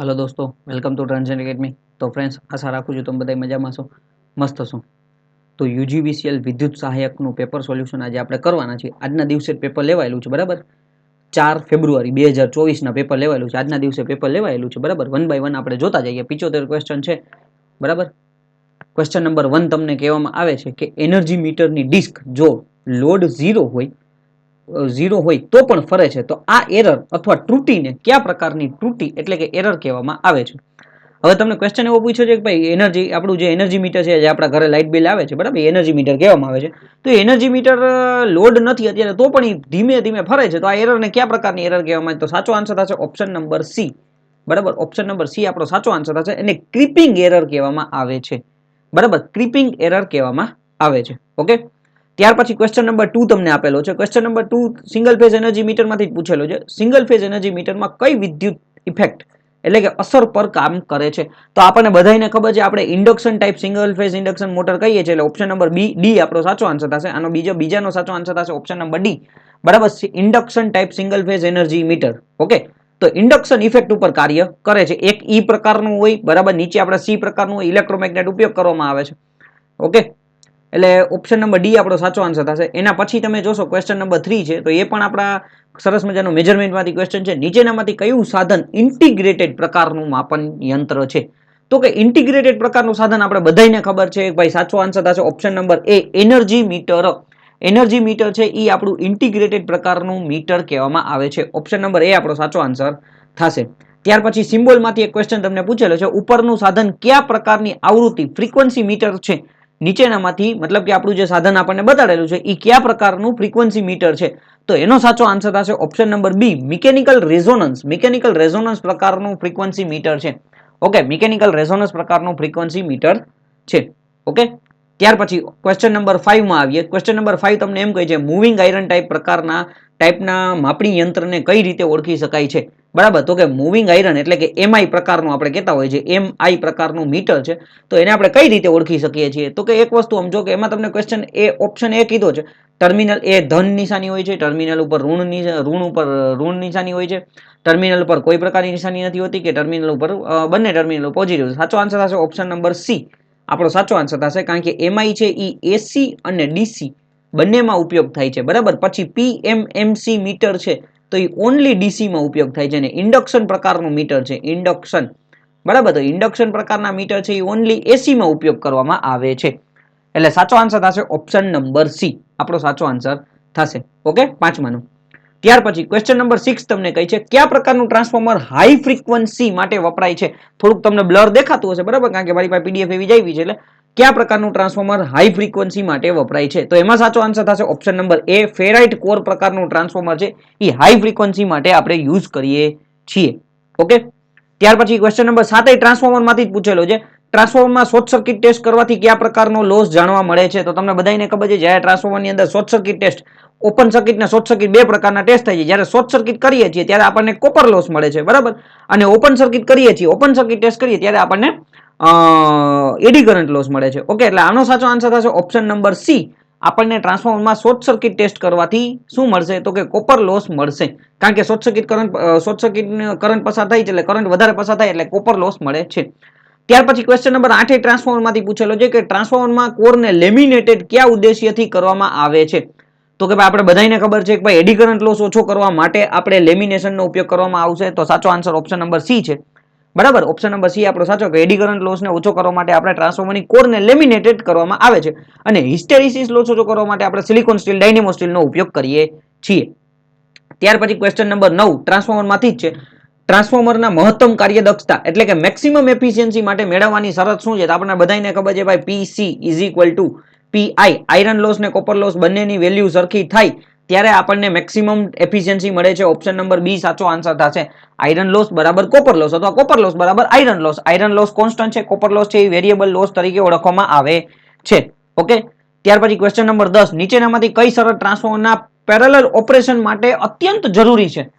Hello दोस्तों, welcome to ट्रांजेंड academy. तो friends, आशा राखું છું તમે બધા મજામાં છો, મસ્ત છો। તો યુજીવીસીએલ વિદ્યુત સહાયકનું પેપર સોલ્યુશન આજે આપણે કરવાના છે। આજના દિવસે પેપર લેવાયેલું છે, બરાબર। 4 ફેબ્રુઆરી 2024 પેપર લેવાયેલું છે। આજના દિવસે પેપર લેવાયેલું છે, બરાબર। વન બાય વન આપણે જોતા જઈએ। 75 ક્વેશ્ચન છે, બરાબર। ક્વેશ્ચન નંબર 1 તમને કહેવામાં આવે છે કે એનર્જી મીટરની ડિસ્ક જો લોડ 0 હોય તો પણ ફરે છે તો આ એરર અથવા ત્રુટીને કયા પ્રકારની ત્રુટી એટલે કે એરર કહેવામાં આવે છે। હવે તમને ક્વેશ્ચન એવો પૂછ્યો છે કે ભાઈ એનર્જી, આપણું જે એનર્જી મીટર છે, જે આપણા ઘરે લાઇટ બિલ આવે છે, બરાબર, એનર્જી મીટર કહેવામાં આવે છે। તો એનર્જી મીટર લોડ નથી અત્યારે, તો પણ ધીમે ધીમે ફરે છે, તો આ એરરને કયા પ્રકારની એરર કહેવામાં આવે? તો સાચો આન્સર થશે ઓપ્શન નંબર સી, બરાબર। ઓપ્શન નંબર સી આપણો સાચો આન્સર થશે। એને ક્રીપિંગ એરર કહેવામાં આવે છે, બરાબર। ક્રીપિંગ એરર કહેવામાં આવે છે, ઓકે। ત્યાર પછી ક્વેશ્ચન નંબર 2 તમને આપેલો છે। Question number 2 single phase energy મીટરમાંથી જ પૂછેલો છે। સિંગલ ફેઝ એનર્જી મીટરમાં કઈ વિદ્યુત ઇફેક્ટ એટલે કે અસર પર કામ કરે છે? તો આપણને બધાને ખબર છે, આપણે induction type single phase induction motor કહીએ છીએ, એટલે ઓપ્શન નંબર ડી આપણો સાચો આન્સર થશે। આનો બીજાનો સાચો આન્સર થશે ઓપ્શન નંબર ડી, બરાબર। Induction type single phase energy metre, okay. તો ઇન્ડક્શન ઇફેક્ટ ઉપર કાર્ય કરે છે। એક ઈ પ્રકારનું હોય, બરાબર, નીચે આપણે સી પ્રકારનું હોય, ઇલેક્ટ્રોમેગ્નેટ ઉપયોગ કરવામાં આવે છે, ઓકે। એટલે ઓપ્શન નંબર ડી આપણો સાચો આન્સર થશે। એના પછી તમે જોશો ક્વેશ્ચન નંબર 3 છે, તો એ પણ આપણા સરસ મજાનું મેજરમેન્ટમાંથી ક્વેશ્ચન છે। નીચેનામાંથી કયું સાધન ઇન્ટિગ્રેટેડ પ્રકારનું માપન યંત્ર છે? તો કે ઇન્ટિગ્રેટેડ પ્રકારનું સાધન આપણે બધાને ખબર છે, ભાઈ સાચો આન્સર થશે ઓપ્શન નંબર એ, એનર્જી મીટર। એનર્જી મીટર છે એ આપણું ઇન્ટિગ્રેટેડ પ્રકારનું મીટર કહેવામાં આવે છે। ઓપ્શન નંબર એ આપણો સાચો આન્સર થશે। ત્યાર પછી સિમ્બોલમાંથી એક ક્વેશ્ચન તમને પૂછેલો છે, ઉપરનું સાધન કયા પ્રકારની આવૃત્તિ ફ્રીક્વન્સી મીટર છે? નીચેનામાંથી, મતલબ કે આપણું જે સાધન આપણને બતાડેલું છે એ કયા પ્રકારનું ફ્રીક્વન્સી મીટર છે? તો એનો સાચો આન્સર થશે option number B, mechanical resonance. Mechanical resonance પ્રકારનું ફ્રીક્વન્સી મીટર છે, ઓકે। મિકેનિકલ રેઝોનન્સ પ્રકારનું ફ્રીક્વન્સી મીટર છે, ઓકે। ત્યાર પછી ક્વેશ્ચન નંબર 5 માં આવીએ। ક્વેશ્ચન નંબર 5 તમને એમ કહે છે, મૂવિંગ આયરન ટાઈપના માપણી યંત્રને કઈ રીતે ઓળખી શકાય છે? બરાબર, તો કે મૂવિંગ આયરન એટલે કે એમઆઈ પ્રકારનું આપણે કહેતા હોય છે, એમઆઈ પ્રકારનું મીટર છે, તો એને આપણે કઈ રીતે ઓળખી શકીએ છીએ? તો કે એક વસ્તુ સમજો કે એમાં તમને ક્વેશ્ચન એ ઓપ્શન એ કીધો છે, ટર્મિનલ એ ધન નિશાની હોય છે, ટર્મિનલ ઉપર ઋણ નિશાની હોય છે, ટર્મિનલ પર કોઈ પ્રકારની નિશાની નથી હોતી, કે ટર્મિનલ ઉપર બંને ટર્મિનલ પોઝિટિવ। સાચો આન્સર થશે ઓપ્શન નંબર સી આપણો સાચો આન્સર થશે, કારણ કે એમઆઈ છે એ એસી અને ડીસી બંનેમાં ઉપયોગ થાય છે, બરાબર। પછી પીએમએમસી મીટર છે તો એ ઓનલી ડીસી માં ઉપયોગ થાય છે, અને ઇન્ડક્શન પ્રકારનું મીટર છે, ઇન્ડક્શન, બરાબર। તો ઇન્ડક્શન પ્રકારના મીટર છે એ ઓનલી એસી માં ઉપયોગ કરવામાં આવે છે, એટલે સાચો આન્સર થશે ઓપ્શન નંબર સી આપણો સાચો આન્સર થશે, ઓકે, પાંચમાનું। ત્યાર પછી ક્વેશ્ચન નંબર 6 તમને કહે છે, કયા પ્રકારનું ટ્રાન્સફોર્મર હાઈ ફ્રીક્વન્સી માટે વપરાય છે? થોડુંક તમને બ્લર દેખાતું હશે, બરાબર, કારણ કે મારી પાસે પીડીએફ એવી જ આવી છે। એટલે કયા પ્રકારનું ટ્રાન્સફોર્મર હાઈ ફ્રીક્વન્સી માટે વપરાય છે? તો એમાં સાચો આન્સર થશે ઓપ્શન નંબર એ, ફેરાઇટ કોર પ્રકારનું ટ્રાન્સફોર્મર છે એ હાઈ ફ્રીક્વન્સી માટે આપણે યુઝ કરીએ છીએ, ઓકે। ત્યાર પછી ક્વેશ્ચન નંબર 7 ટ્રાન્સફોર્મર માંથી જ પૂછેલો છે। ટ્રાન્સફોર્મરમાં શોર્ટ સર્કિટ ટેસ્ટ કરવાથી કયા પ્રકારનો લોસ જાણવા મળે છે? તો તમને બધાને ખબર છે, જ્યારે ટ્રાન્સફોર્મરની અંદર short circuit test, open circuit ને શોર્ટ સર્કિટ બે પ્રકારના ટેસ્ટ થાય છે। જ્યારે શોર્ટ સર્કિટ કરીએ છીએ ત્યારે આપણને કોપર લોસ મળે છે, બરાબર, અને ઓપન સર્કિટ કરીએ છીએ, ઓપન સર્કિટ ટેસ્ટ કરીએ ત્યારે આપણને એડી કરંટ લોસ મળે છે, ઓકે। એટલે આનો સાચો આન્સર થશે ઓપ્શન નંબર સી, આપણને ટ્રાન્સફોર્મરમાં શોર્ટ સર્કિટ ટેસ્ટ કરવાથી શું મળશે? તો કે કોપર લોસ મળશે, કારણ કે શોર્ટ સર્કિટ કરંટ પસાર થાય છે, એટલે કરંટ વધારે પસાર થાય એટલે કોપર લોસ મળે છે। ત્યાર પછી ક્વેશ્ચન નંબર 8 ટ્રાન્સફોર્મર માંથી પૂછેલો છે કે ટ્રાન્સફોર્મરમાં કોરને લેમિનેટેડ કયા ઉદ્દેશ્યથી કરવામાં આવે છે? તો કે ભાઈ આપણે બધાને ખબર છે કે ભાઈ એડી કરંટ લોસ ઓછો કરવા માટે આપણે લેમિનેશનનો ઉપયોગ કરવામાં આવશે, તો સાચો આન્સર ઓપ્શન નંબર સી છે, બરાબર। ઓપ્શન નંબર સી આપણો સાચો, કે એડી કરંટ લોસને ઓછો કરવા માટે આપણે ટ્રાન્સફોર્મરની કોરને લેમિનેટેડ કરવામાં આવે છે, અને હિસ્ટેરિસિસ લોસ ઓછો કરવા માટે આપણે સિલિકોન સ્ટીલ, ડાયનેમો સ્ટીલનો ઉપયોગ કરીએ છીએ। ત્યાર પછી ક્વેશ્ચન નંબર 9 ટ્રાન્સફોર્મરમાંથી જ છે, ટ્રાન્સફોર્મરના મહત્તમ કાર્યદક્ષતા એટલે કે મેક્સિમમ એફિશિયન્સી માટે મેળવવાની શરત શું છે? તો આપણને બધાને ખબર છે ભાઈ, PC is equal to PI, iron loss ને કોપર લોસ બંનેની વેલ્યુ સરખી થાય ત્યારે આપણને મેક્સિમમ એફિશિયન્સી મળે છે। ઓપ્શન નંબર બી સાચો આન્સર થશે, આયરન લોસ બરાબર કોપર લોસ, અથવા કોપર લોસ બરાબર iron loss. Iron loss constant છે, કોપર લોસ છે એ વેરિયેબલ લોસ તરીકે ઓળખવામાં આવે છે, ઓકે। ત્યાર પછી ક્વેશ્ચન નંબર 10, નીચેનામાંથી કઈ શરત ટ્રાન્સફોર્મરના પેરેલલ ઓપરેશન માટે અત્યંત જરૂરી છે?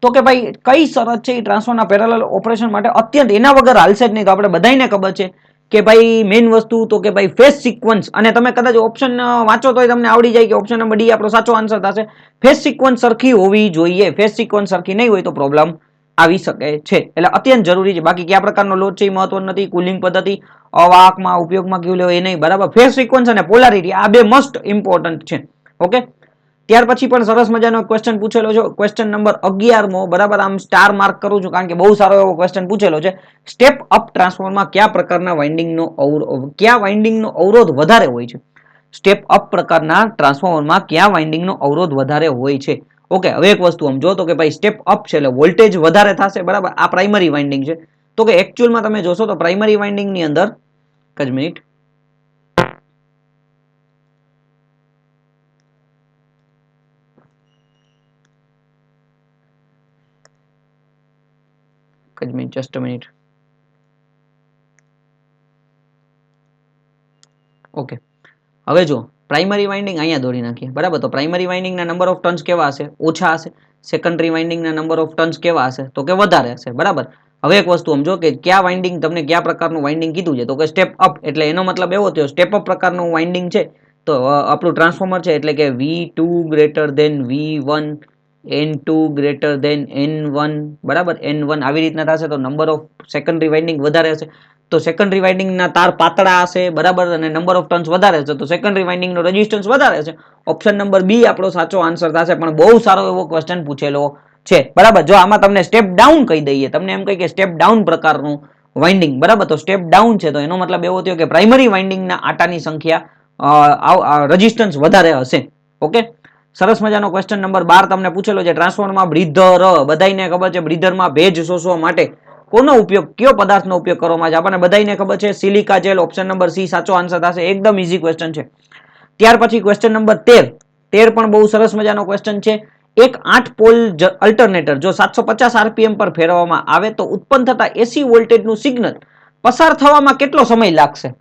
તો કે ભાઈ કઈ શરત છે એ ટ્રાન્સફોર્મરના પેરેલલ ઓપરેશન માટે અત્યંત, એના વગર હાલશે જ નહીં? તો આપણે બધાને ખબર છે કે ભાઈ મેઇન વસ્તુ તો કે ભાઈ ફેઝ સિક્વન્સ, અને તમે કદાચ ઓપ્શન વાંચો તો તમને આવડી જાય કે ઓપ્શન નંબર ડી આપણો સાચો આન્સર થશે, ફેઝ સિક્વન્સ સરખી હોવી જોઈએ। ફેઝ સિક્વન્સ સરખી નહીં હોય તો પ્રોબ્લેમ આવી શકે છે, એટલે અત્યંત જરૂરી છે. બાકી કયા પ્રકારનો લોડ છે એ મહત્વનો નથી. કુલિંગ પદ્ધતિ અવાહકમાં ઉપયોગમાં કયું લેવો એ નહીં, બરાબર. ફેઝ સિક્વન્સ અને પોલારિટી આ બે મસ્ટ ઇમ્પોર્ટન્ટ છે. ઓકે, ત્યાર પછી પણ સરસ મજાનો ક્વેશ્ચન પૂછેલો છે, ક્વેશ્ચન નંબર 11મો, બરાબર. આમ સ્ટાર માર્ક કરું છું કારણ કે બહુ સારો એવો ક્વેશ્ચન પૂછેલો છે. સ્ટેપ અપ ટ્રાન્સફોર્મરમાં કયા પ્રકારના વાઇન્ડિંગનો અવરોધ વધારે હોય છે? સ્ટેપ અપ પ્રકારના ટ્રાન્સફોર્મરમાં કયા વાઇન્ડિંગનો અવરોધ વધારે હોય છે? ઓકે, હવે એક વસ્તુ આમ જો તો કે ભાઈ સ્ટેપ અપ છે એટલે વોલ્ટેજ વધારે થશે, બરાબર. આ પ્રાઇમરી વાઇન્ડિંગ છે, તો કે એકચ્યુઅલમાં તમે જોશો તો પ્રાઇમરી વાઇન્ડિંગ ની અંદર જ minute just a minute. Okay, હવે જો પ્રાઇમરી વાઇન્ડિંગ અહીંયા દોરી નાખીએ, બરાબર. તો પ્રાઇમરી વાઇન્ડિંગના નંબર ઓફ ટર્ન્સ કેવા હશે? ઓછા હશે. સેકન્ડરી વાઇન્ડિંગના નંબર ઓફ ટર્ન્સ કેવા હશે? તો કે વધારે હશે, બરાબર. હવે એક વસ્તુ સમજો કે કયા વાઇન્ડિંગ, તમને કયા પ્રકારનું વાઇન્ડિંગ કીધું છે? તો કે સ્ટેપ અપ, એટલે એનો મતલબ એવો થયો સ્ટેપ અપ પ્રકારનું વાઇન્ડિંગ છે તો આપણું ટ્રાન્સફોર્મર છે એટલે કે V2 greater than V1, N2 greater than N1, બરાબર. N1 આવી રીતના થશે તો નંબર ઓફ સેકન્ડરી વાઇન્ડિંગ વધારે હશે. તો સેકન્ડરી વાઇન્ડિંગના તાર પાતળા હશે, બરાબર, અને નંબર ઓફ ટર્ન્સ વધારે હશે તો સેકન્ડરી વાઇન્ડિંગનો રેઝિસ્ટન્સ વધારે હશે. ઓપ્શન નંબર બી આપણો સાચો આન્સર થશે. પણ બહુ સારો એવો ક્વેશ્ચન પૂછેલો છે, બરાબર. જો આમાં તમને સ્ટેપ ડાઉન કહી દઈએ, તમને એમ કહી કે સ્ટેપ ડાઉન પ્રકારનું વાઇન્ડિંગ, બરાબર, તો સ્ટેપ ડાઉન છે તો એનો મતલબ એવો થયો કે પ્રાઇમરી વાઇન્ડિંગના આટાની સંખ્યા રેઝિસ્ટન્સ વધારે હશે. ઓકે, સરસ મજાનો ક્વેશ્ચન નંબર 12 તમને પૂછેલો છે. ટ્રાન્સફોર્મરમાં બ્રીધર, બધાને ખબર છે બ્રીધરમાં ભેજ શોષવા માટે કોનો ઉપયોગ, કયો પદાર્થનો ઉપયોગ કરવામાં આવે છે? આપણને બધાને ખબર છે silica gel. Option number C સાચો આન્સર થશે. એકદમ ઈઝી ક્વેશ્ચન છે. ત્યાર પછી ક્વેશ્ચન નંબર 13 પણ બહુ સરસ મજાનો ક્વેશ્ચન છે. એક 8 પોલ અલ્ટરનેટર જો 750 આરપીએમ પર ફેરવવામાં આવે તો ઉત્પન્ન થતા એસી વોલ્ટેજનું સિગ્નલ પસાર થવામાં કેટલો સમય લાગશે?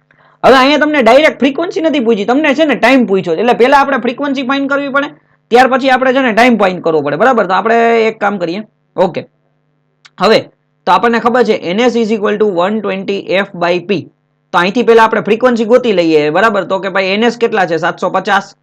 હવે અહીંયા તમને ડાયરેક્ટ ફ્રીક્વન્સી નથી પૂછી, તમને છે ને ટાઈમ પૂછ્યો, એટલે પહેલા આપણે ફ્રીક્વન્સી ફાઇન્ડ કરવી પડે, ત્યાર પછી આપણે છે ને ટાઈમ ફાઇન્ડ કરવો પડે, બરાબર. તો આપણે એક કામ કરીએ. ઓકે, હવે તો આપણને ખબર છે NS is equal two 120 F/P. તો અહીંથી પહેલા આપણે ફ્રીક્વન્સી ગોતી લઈએ, બરાબર. તો કે ભાઈ NS કેટલા છે? 750,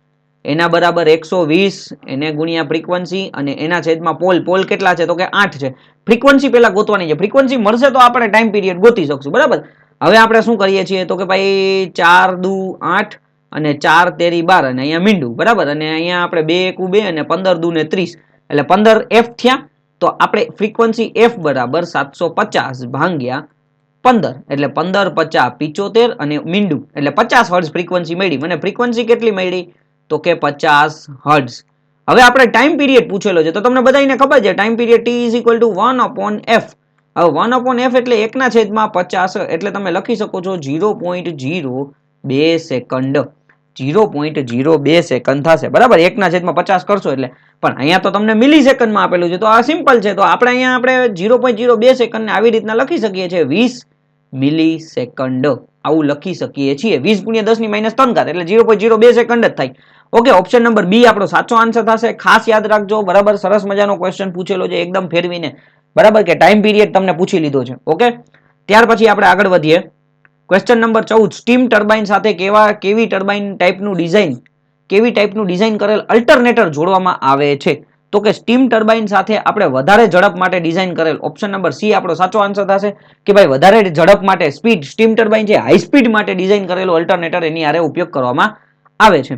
એના બરાબર 120, એને ગુણ્યા ફ્રીક્વન્સી, અને એના છેદમાં પોલ કેટલા છે? તો કે 8 છે. ફ્રીક્વન્સી પહેલા ગોતવાની છે. ફ્રીક્વન્સી મળશે તો આપણે ટાઈમ પીરિયડ ગોતી શકશું, બરાબર. હવે આપણે શું કરીએ છીએ તો કે ભાઈ 4 દુ 8 અને 4 તેરી 12 અને અહીંયા મીંડું, બરાબર. અને અહીંયા આપણે 2 એકુ 2 અને 15 દુ ને 30 એટલે 15 F થયા. તો આપણે ફ્રીક્વન્સી F બરાબર 750 ભાગ્યા 15 એટલે 15 50 75 અને મીંડું એટલે 50 હર્ટ્ઝ ફ્રીક્વન્સી મળી. મને ફ્રીક્વન્સી કેટલી મળી? તો કે 50 હર્ટ્ઝ. હવે આપણે ટાઈમ પીરિયડ પૂછેલો છે તો તમને બધાને ખબર છે time period T is equal two 1/F. હવે 1/F એટલે 1/50, એટલે તમે લખી શકો છો 0.02 સેકન્ડ. 0.02 સેકન્ડ થશે, બરાબર. 1/50 કરશો એટલે. પણ અહીંયા તો તમને મિલી સેકન્ડમાં આપેલું છે તો આ સિમ્પલ છે. તો આપણે અહીંયા આપણે 0.02 સેકન્ડને આવી રીતના લખી શકીએ છીએ 20 મિલી સેકન્ડ. આવું લખી શકીએ છીએ. 20 × 10⁻³ એટલે 0.02 સેકન્ડ જ થાય. ઓકે, ઓપ્શન નંબર બી આપણો સાચો આન્સર થશે. ખાસ યાદ રાખજો, બરાબર. સરસ મજાનો ક્વેશ્ચન પૂછેલો છે એકદમ ફેરવીને, બરાબર, કે ટાઈમ પીરિયડ તમને પૂછી લીધો છે. ઓકે, ત્યાર પછી આપણે આગળ વધીએ. ક્વેશ્ચન નંબર 14, સ્ટીમ ટર્બાઇન સાથે કેવી ટાઈપનું ડિઝાઇન કરેલ અલ્ટરનેટર જોડવામાં આવે છે? તો કે સ્ટીમ ટર્બાઇન સાથે આપણે વધારે ઝડપ માટે ડિઝાઇન કરેલ. ઓપ્શન નંબર સી આપણો સાચો આન્સર થશે કે ભાઈ વધારે ઝડપ માટે સ્પીડ, સ્ટીમ ટર્બાઇન છે હાઈ સ્પીડ માટે ડિઝાઇન કરેલું અલ્ટરનેટર, એની આરે ઉપયોગ કરવામાં આવે છે.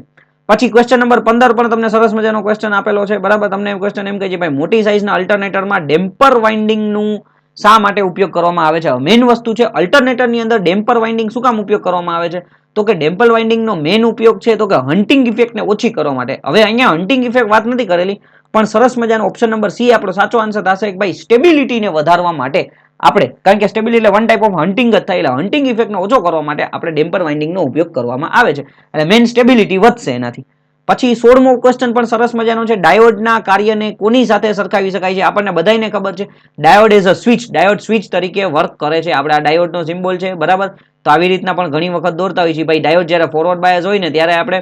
પછી ક્વેશ્ચન નંબર 15 પણ તમને સરસ મજાનો ક્વેશ્ચન આપેલો છે, બરાબર. તમને ક્વેશ્ચન એમ કહે છે ભાઈ મોટી સાઇઝના અલ્ટરનેટરમાં ડેમ્પર વાઇન્ડિંગનું શા માટે ઉપયોગ કરવામાં આવે છે? મેઇન વસ્તુ છે અલ્ટરનેટરની અંદર ડેમ્પર વાઇન્ડિંગ શું કામ ઉપયોગ કરવામાં આવે છે? તો કે ડેમ્પર વાઇન્ડિંગનો મેઇન ઉપયોગ છે તો કે હન્ટિંગ ઇફેક્ટને ઓછી કરવા માટે. હવે અહીંયા હન્ટિંગ ઇફેક્ટ વાત નથી કરેલી, પણ સરસ મજાનો ઓપ્શન નંબર સી આપણો સાચો આન્સર થશે કે ભાઈ સ્ટેબિલિટીને વધારવા માટે આપણે, કારણ કે સ્ટેબિલિટી એટલે વન ટાઈપ ઓફ હન્ટિંગ જ થાય, એટલે હન્ટિંગ ઇફેક્ટને ઓછો કરવા માટે આપણે ડેમ્પર વાઇન્ડિંગનો ઉપયોગ કરવામાં આવે છે, એટલે મેઇન સ્ટેબિલિટી વધશે એનાથી. પછી 16મો ક્વેશ્ચન પણ સરસ મજાનો છે. ડાયોડના કાર્યને કોની સાથે સરખાવી શકાય છે? આપણને બધાને ખબર છે diode as a switch, diode switch તરીકે વર્ક કરે છે. આપણે આ ડાયોડનો સિમ્બોલ છે, બરાબર. તો આવી રીતના પણ ઘણી વખત દોરતા હોય છે ભાઈ. ડાયોડ જ્યારે ફોરવર્ડ બાયસ હોય ને ત્યારે આપણે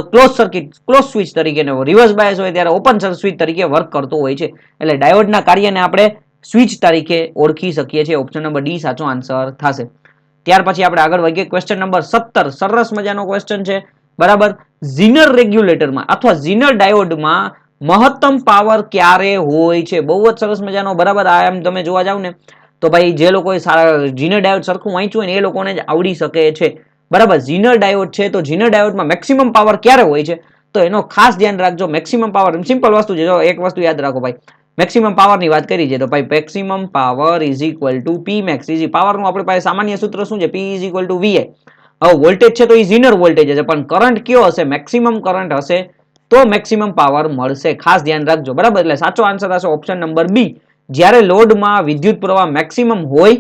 ક્લોઝ સર્કિટ, ક્લોઝ સ્વિચ તરીકે, રિવર્સ બાયસ હોય ત્યારે ઓપન સ્વિચ તરીકે વર્ક કરતો હોય છે. એટલે ડાયોડના કાર્યને આપણે સ્વિચ તરીકે ઓળખી શકીએ છીએ. ઓપ્શન નંબર ડી સાચો આન્સર થશે. ત્યાર પછી આપણે આગળ વધીએ. ક્વેશ્ચન નંબર 17 સરસ મજાનો ક્વેશ્ચન છે, બરાબર. ઝીનર રેગ્યુલેટરમાં અથવા ઝીનર ડાયોડમાં મહત્તમ પાવર ક્યારે હોય છે? બહુ જ સરસ મજાનો, બરાબર. આ એમ તમે જોવા જાવ ને તો ભાઈ જે લોકોએ ઝીનર ડાયોડ સરખું વાંચ્યું હોય ને એ લોકોને જ આવડી શકે છે, બરાબર. ઝીનર ડાયોડ છે તો ઝીનર ડાયોડમાં મેક્સિમમ પાવર ક્યારે હોય છે? તો એનો ખાસ ધ્યાન રાખજો. મેક્સિમમ પાવર સિમ્પલ વસ્તુ છે, જો એક વસ્તુ યાદ રાખો ભાઈ, મેક્સિમમ પાવર ની વાત કરી છે તો ભાઈ maximum power is equal to P max. Power નું આપણી પાસે સામાન્ય સૂત્ર શું છે? P is equal to VI. હવે વોલ્ટેજ છે તો એ ઝીનર વોલ્ટેજ હશે, પણ કરંટ કયો હશે? મેક્સિમમ કરંટ હશે તો મેક્સિમમ પાવર મળશે. ખાસ ધ્યાન રાખજો, બરાબર. એટલે સાચો આન્સર થશે ઓપ્શન નંબર બી. જ્યારે લોડમાં વિદ્યુત પ્રવાહ મેક્સિમમ હોય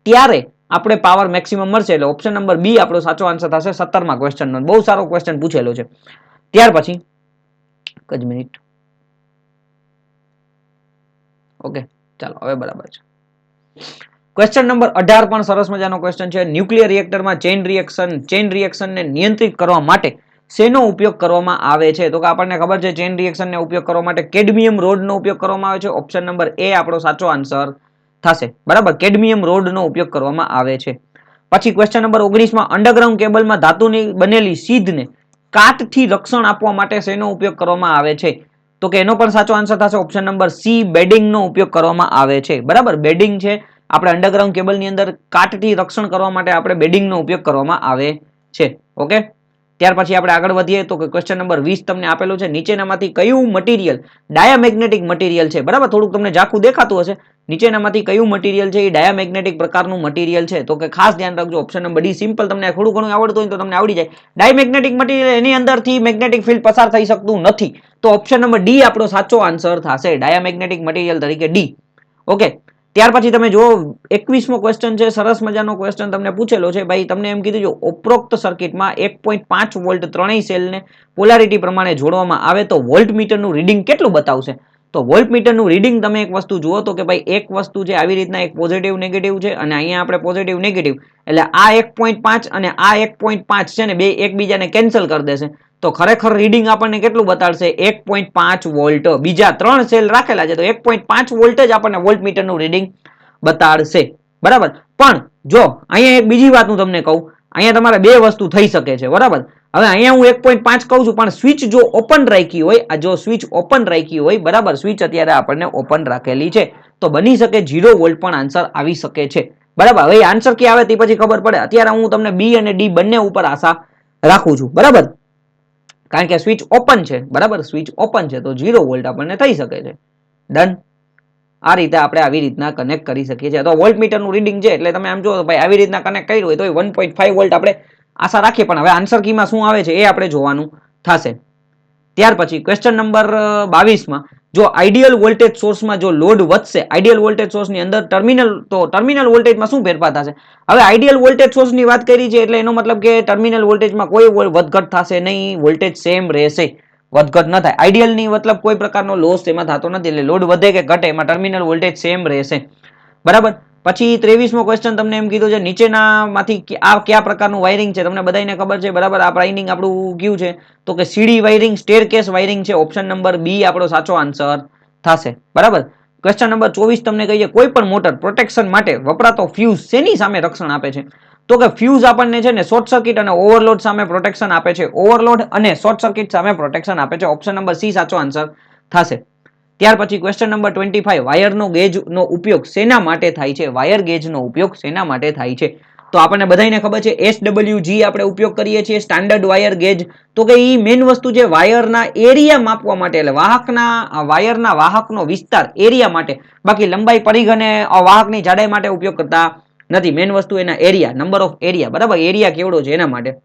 ત્યારે આપણે પાવર મેક્સિમમ મળશે. એટલે ઓપ્શન નંબર બી આપણો સાચો આન્સર થશે 17મા ક્વેશ્ચનનો. બહુ સારો ક્વેશ્ચન પૂછેલો છે. ત્યાર પછી જ મિનિટ, ઓકે, ચાલો હવે બરાબર છે. ક્વેશ્ચન નંબર 18 પણ સરસ મજાનો ક્વેશ્ચન છે. ન્યુક્લિયર રિએક્ટરમાં ચેઇન રિએક્શનને નિયંત્રિત કરવા માટે શેનો ઉપયોગ કરવામાં આવે છે? તો કે આપણને ખબર છે ચેઇન રિએક્શનનો ઉપયોગ કરવા માટે કેડમિયમ રોડનો ઉપયોગ કરવામાં આવે છે. ઓપ્શન નંબર એ આપણો સાચો આન્સર થશે, બરાબર. કેડમિયમ રોડનો ઉપયોગ કરવામાં આવે છે. પછી ક્વેશ્ચન નંબર 19 માં અંડરગ્રાઉન્ડ કેબલમાં ધાતુની બનેલી સીધને કાટથી રક્ષણ આપવા માટે શેનો ઉપયોગ કરવામાં આવે છે? તો કે એનો પણ સાચો આન્સર થશે ઓપ્શન નંબર સી, બેડિંગનો ઉપયોગ કરવામાં આવે છે, બરાબર. બેડિંગ છે આપણે અંડરગ્રાઉન્ડ કેબલની અંદર કાટથી રક્ષણ કરવા માટે આપણે બેડિંગનો ઉપયોગ કરવામાં આવે છે, ઓકે. ત્યાર પછી આપણે આગળ વધીએ તો ક્વેશ્ચન નંબર 20 તમને આપેલું છે. નીચેનામાંથી કયું મટીરિયલ ડાયામેગ્નેટિક મટીરિયલ છે? બરાબર, થોડુંક તમને ઝાખું દેખાતું હશે. નીચેનામાંથી કયું મટીરિયલ છે એ ડાયામેગ્નેટિક પ્રકારનું મટીરિયલ છે? તો કે ખાસ ધ્યાન રાખજો ઓપ્શન નંબર ડી. સિમ્પલ, તમને થોડું ઘણું આવડતું હોય તો તમને આવડી જાય. ડાયમેગ્નેટિક મટીરિયલ એની અંદરથી મેગ્નેટિક ફિલ્ડ પસાર થઈ શકતું નથી, તો ઓપ્શન નંબર ડી આપણો સાચો આન્સર થશે, ડાયામેગ્નેટિક મટીરિયલ તરીકે ડી, ઓકે. ત્યાર પછી તમે જો 21મો ક્વેશ્ચન છે, સરસ મજાનો ક્વેશ્ચન તમને પૂછેલો છે. ભાઈ તમને એમ કીધું જો ઉપરોક્ત સર્કિટમાં 1.5 વોલ્ટ ત્રણેય સેલને પોલારિટી પ્રમાણે જોડવામાં આવે તો વોલ્ટમીટરનું રીડિંગ કેટલું બતાવશે? તો વોલ્ટમીટરનું રીડિંગ તમે એક વસ્તુ જુઓ તો કે ભાઈ એક વસ્તુ છે આવી રીતના, એક પોઝિટિવ નેગેટિવ છે અને અહીંયા આપણે પોઝિટિવ નેગેટિવ, એટલે આ 1.5 અને આ 1.5 છે ને બે એકબીજાને કેન્સલ કરી દેશે, તો ખરેખર રીડિંગ આપણને કેટલું બતાડશે? 1.5 વોલ્ટ. બીજા ત્રણ સેલ રાખેલા છે તો 1.5 વોલ્ટ જ આપણને વોલ્ટમીટરનું રીડિંગ બતાડશે, બરાબર. પણ જો અહીંયા એક બીજી વાત હું તમને કહું, અહીંયા તમારે બે વસ્તુ થઈ શકે છે, બરાબર. હવે અહીંયા હું 1.5 કહું છું પણ સ્વિચ જો ઓપન રાખી હોય, આ જો સ્વિચ ઓપન રાખી હોય, બરાબર, સ્વિચ અત્યારે આપણને ઓપન રાખેલી છે તો બની શકે 0 વોલ્ટ પણ આન્સર આવી શકે છે, બરાબર. હવે આન્સર ક્યાં આવે તે પછી ખબર પડે. અત્યારે હું તમને બી અને ડી બંને ઉપર આશા રાખું છું, બરાબર, કારણ કે સ્વિચ ઓપન છે, બરાબર. સ્વિચ ઓપન છે તો 0 વોલ્ટ આપણને થઈ શકે છે. ડન. આ રીતે આપણે આવી રીતના કનેક્ટ કરી શકીએ છીએ. તો વોલ્ટમીટરનું રીડિંગ છે એટલે તમે આમ જો ભાઈ આવી રીતના કનેક્ટ કર્યું હોય તો 1.5 વોલ્ટ આપણે આશા રાખીએ, પણ હવે આન્સર કીમાં શું આવે છે એ આપણે જોવાનું થશે. ત્યાર પછી ક્વેશ્ચન નંબર 22 માં જો આઈડિયલ વોલ્ટેજ સોર્સમાં જો લોડ વધશે, આઈડિયલ વોલ્ટેજ સોર્સની અંદર ટર્મિનલ, તો ટર્મિનલ વોલ્ટેજમાં શું ફેરફાર થશે? હવે આઈડિયલ વોલ્ટેજ સોર્સની વાત કરી છે એટલે એનો મતલબ કે ટર્મિનલ વોલ્ટેજમાં કોઈ વધઘટ થશે નહીં, વોલ્ટેજ સેમ રહેશે, વધઘટ ન થાય. આઈડિયલ ની મતલબ કોઈ પ્રકારનો લોસ એમાં થતો નથી, એટલે લોડ વધે કે ઘટે એમાં ટર્મિનલ વોલ્ટેજ સેમ રહેશે, બરાબર. પછી 23મો ક્વેશ્ચન તમને એમ કીધું છે નીચેનામાંથી આ કયા પ્રકારનું વાયરિંગ છે? તમને બધાને ખબર છે, બરાબર. આ વાયરિંગ આપણું કયું છે? તો કે સીડી વાયરિંગ, સ્ટેરકેસ વાયરિંગ છે. ઓપ્શન નંબર બી આપણો સાચો આન્સર થશે, બરાબર. ક્વેશ્ચન નંબર 24 તમને કહીએ કોઈ પણ મોટર પ્રોટેક્શન માટે વપરાતો ફ્યુઝ શેની સામે રક્ષણ આપે છે? તો કે ફ્યુઝ આપણને છે ને શોર્ટ સર્કિટ અને ઓવરલોડ સામે પ્રોટેક્શન આપે છે, ઓવરલોડ અને શોર્ટ સર્કિટ સામે પ્રોટેક્શન આપે છે. ઓપ્શન નંબર સી સાચો આન્સર થશે. ત્યાર પછી ક્વેશ્ચન નંબર 25 વાયરનો ગેજનો ઉપયોગ શેના માટે થાય છે? વાયર ગેજનો ઉપયોગ શેના માટે થાય છે? તો આપણને બધાને ખબર છે SWG આપણે ઉપયોગ કરીએ છીએ, સ્ટાન્ડર્ડ વાયર ગેજ. તો કે ઈ મેઇન વસ્તુ છે વાયરના એરિયા માપવા માટે, એટલે વાયરના વાહકનો વિસ્તાર, એરિયા માટે, બાકી લંબાઈ, પરિઘ અને વાહકની જાડાઈ માટે ઉપયોગ કરતા નથી. મેઇન વસ્તુ એના એરિયા, નંબર ઓફ એરિયા, બરાબર, એરિયા કેવડો છે એના માટે.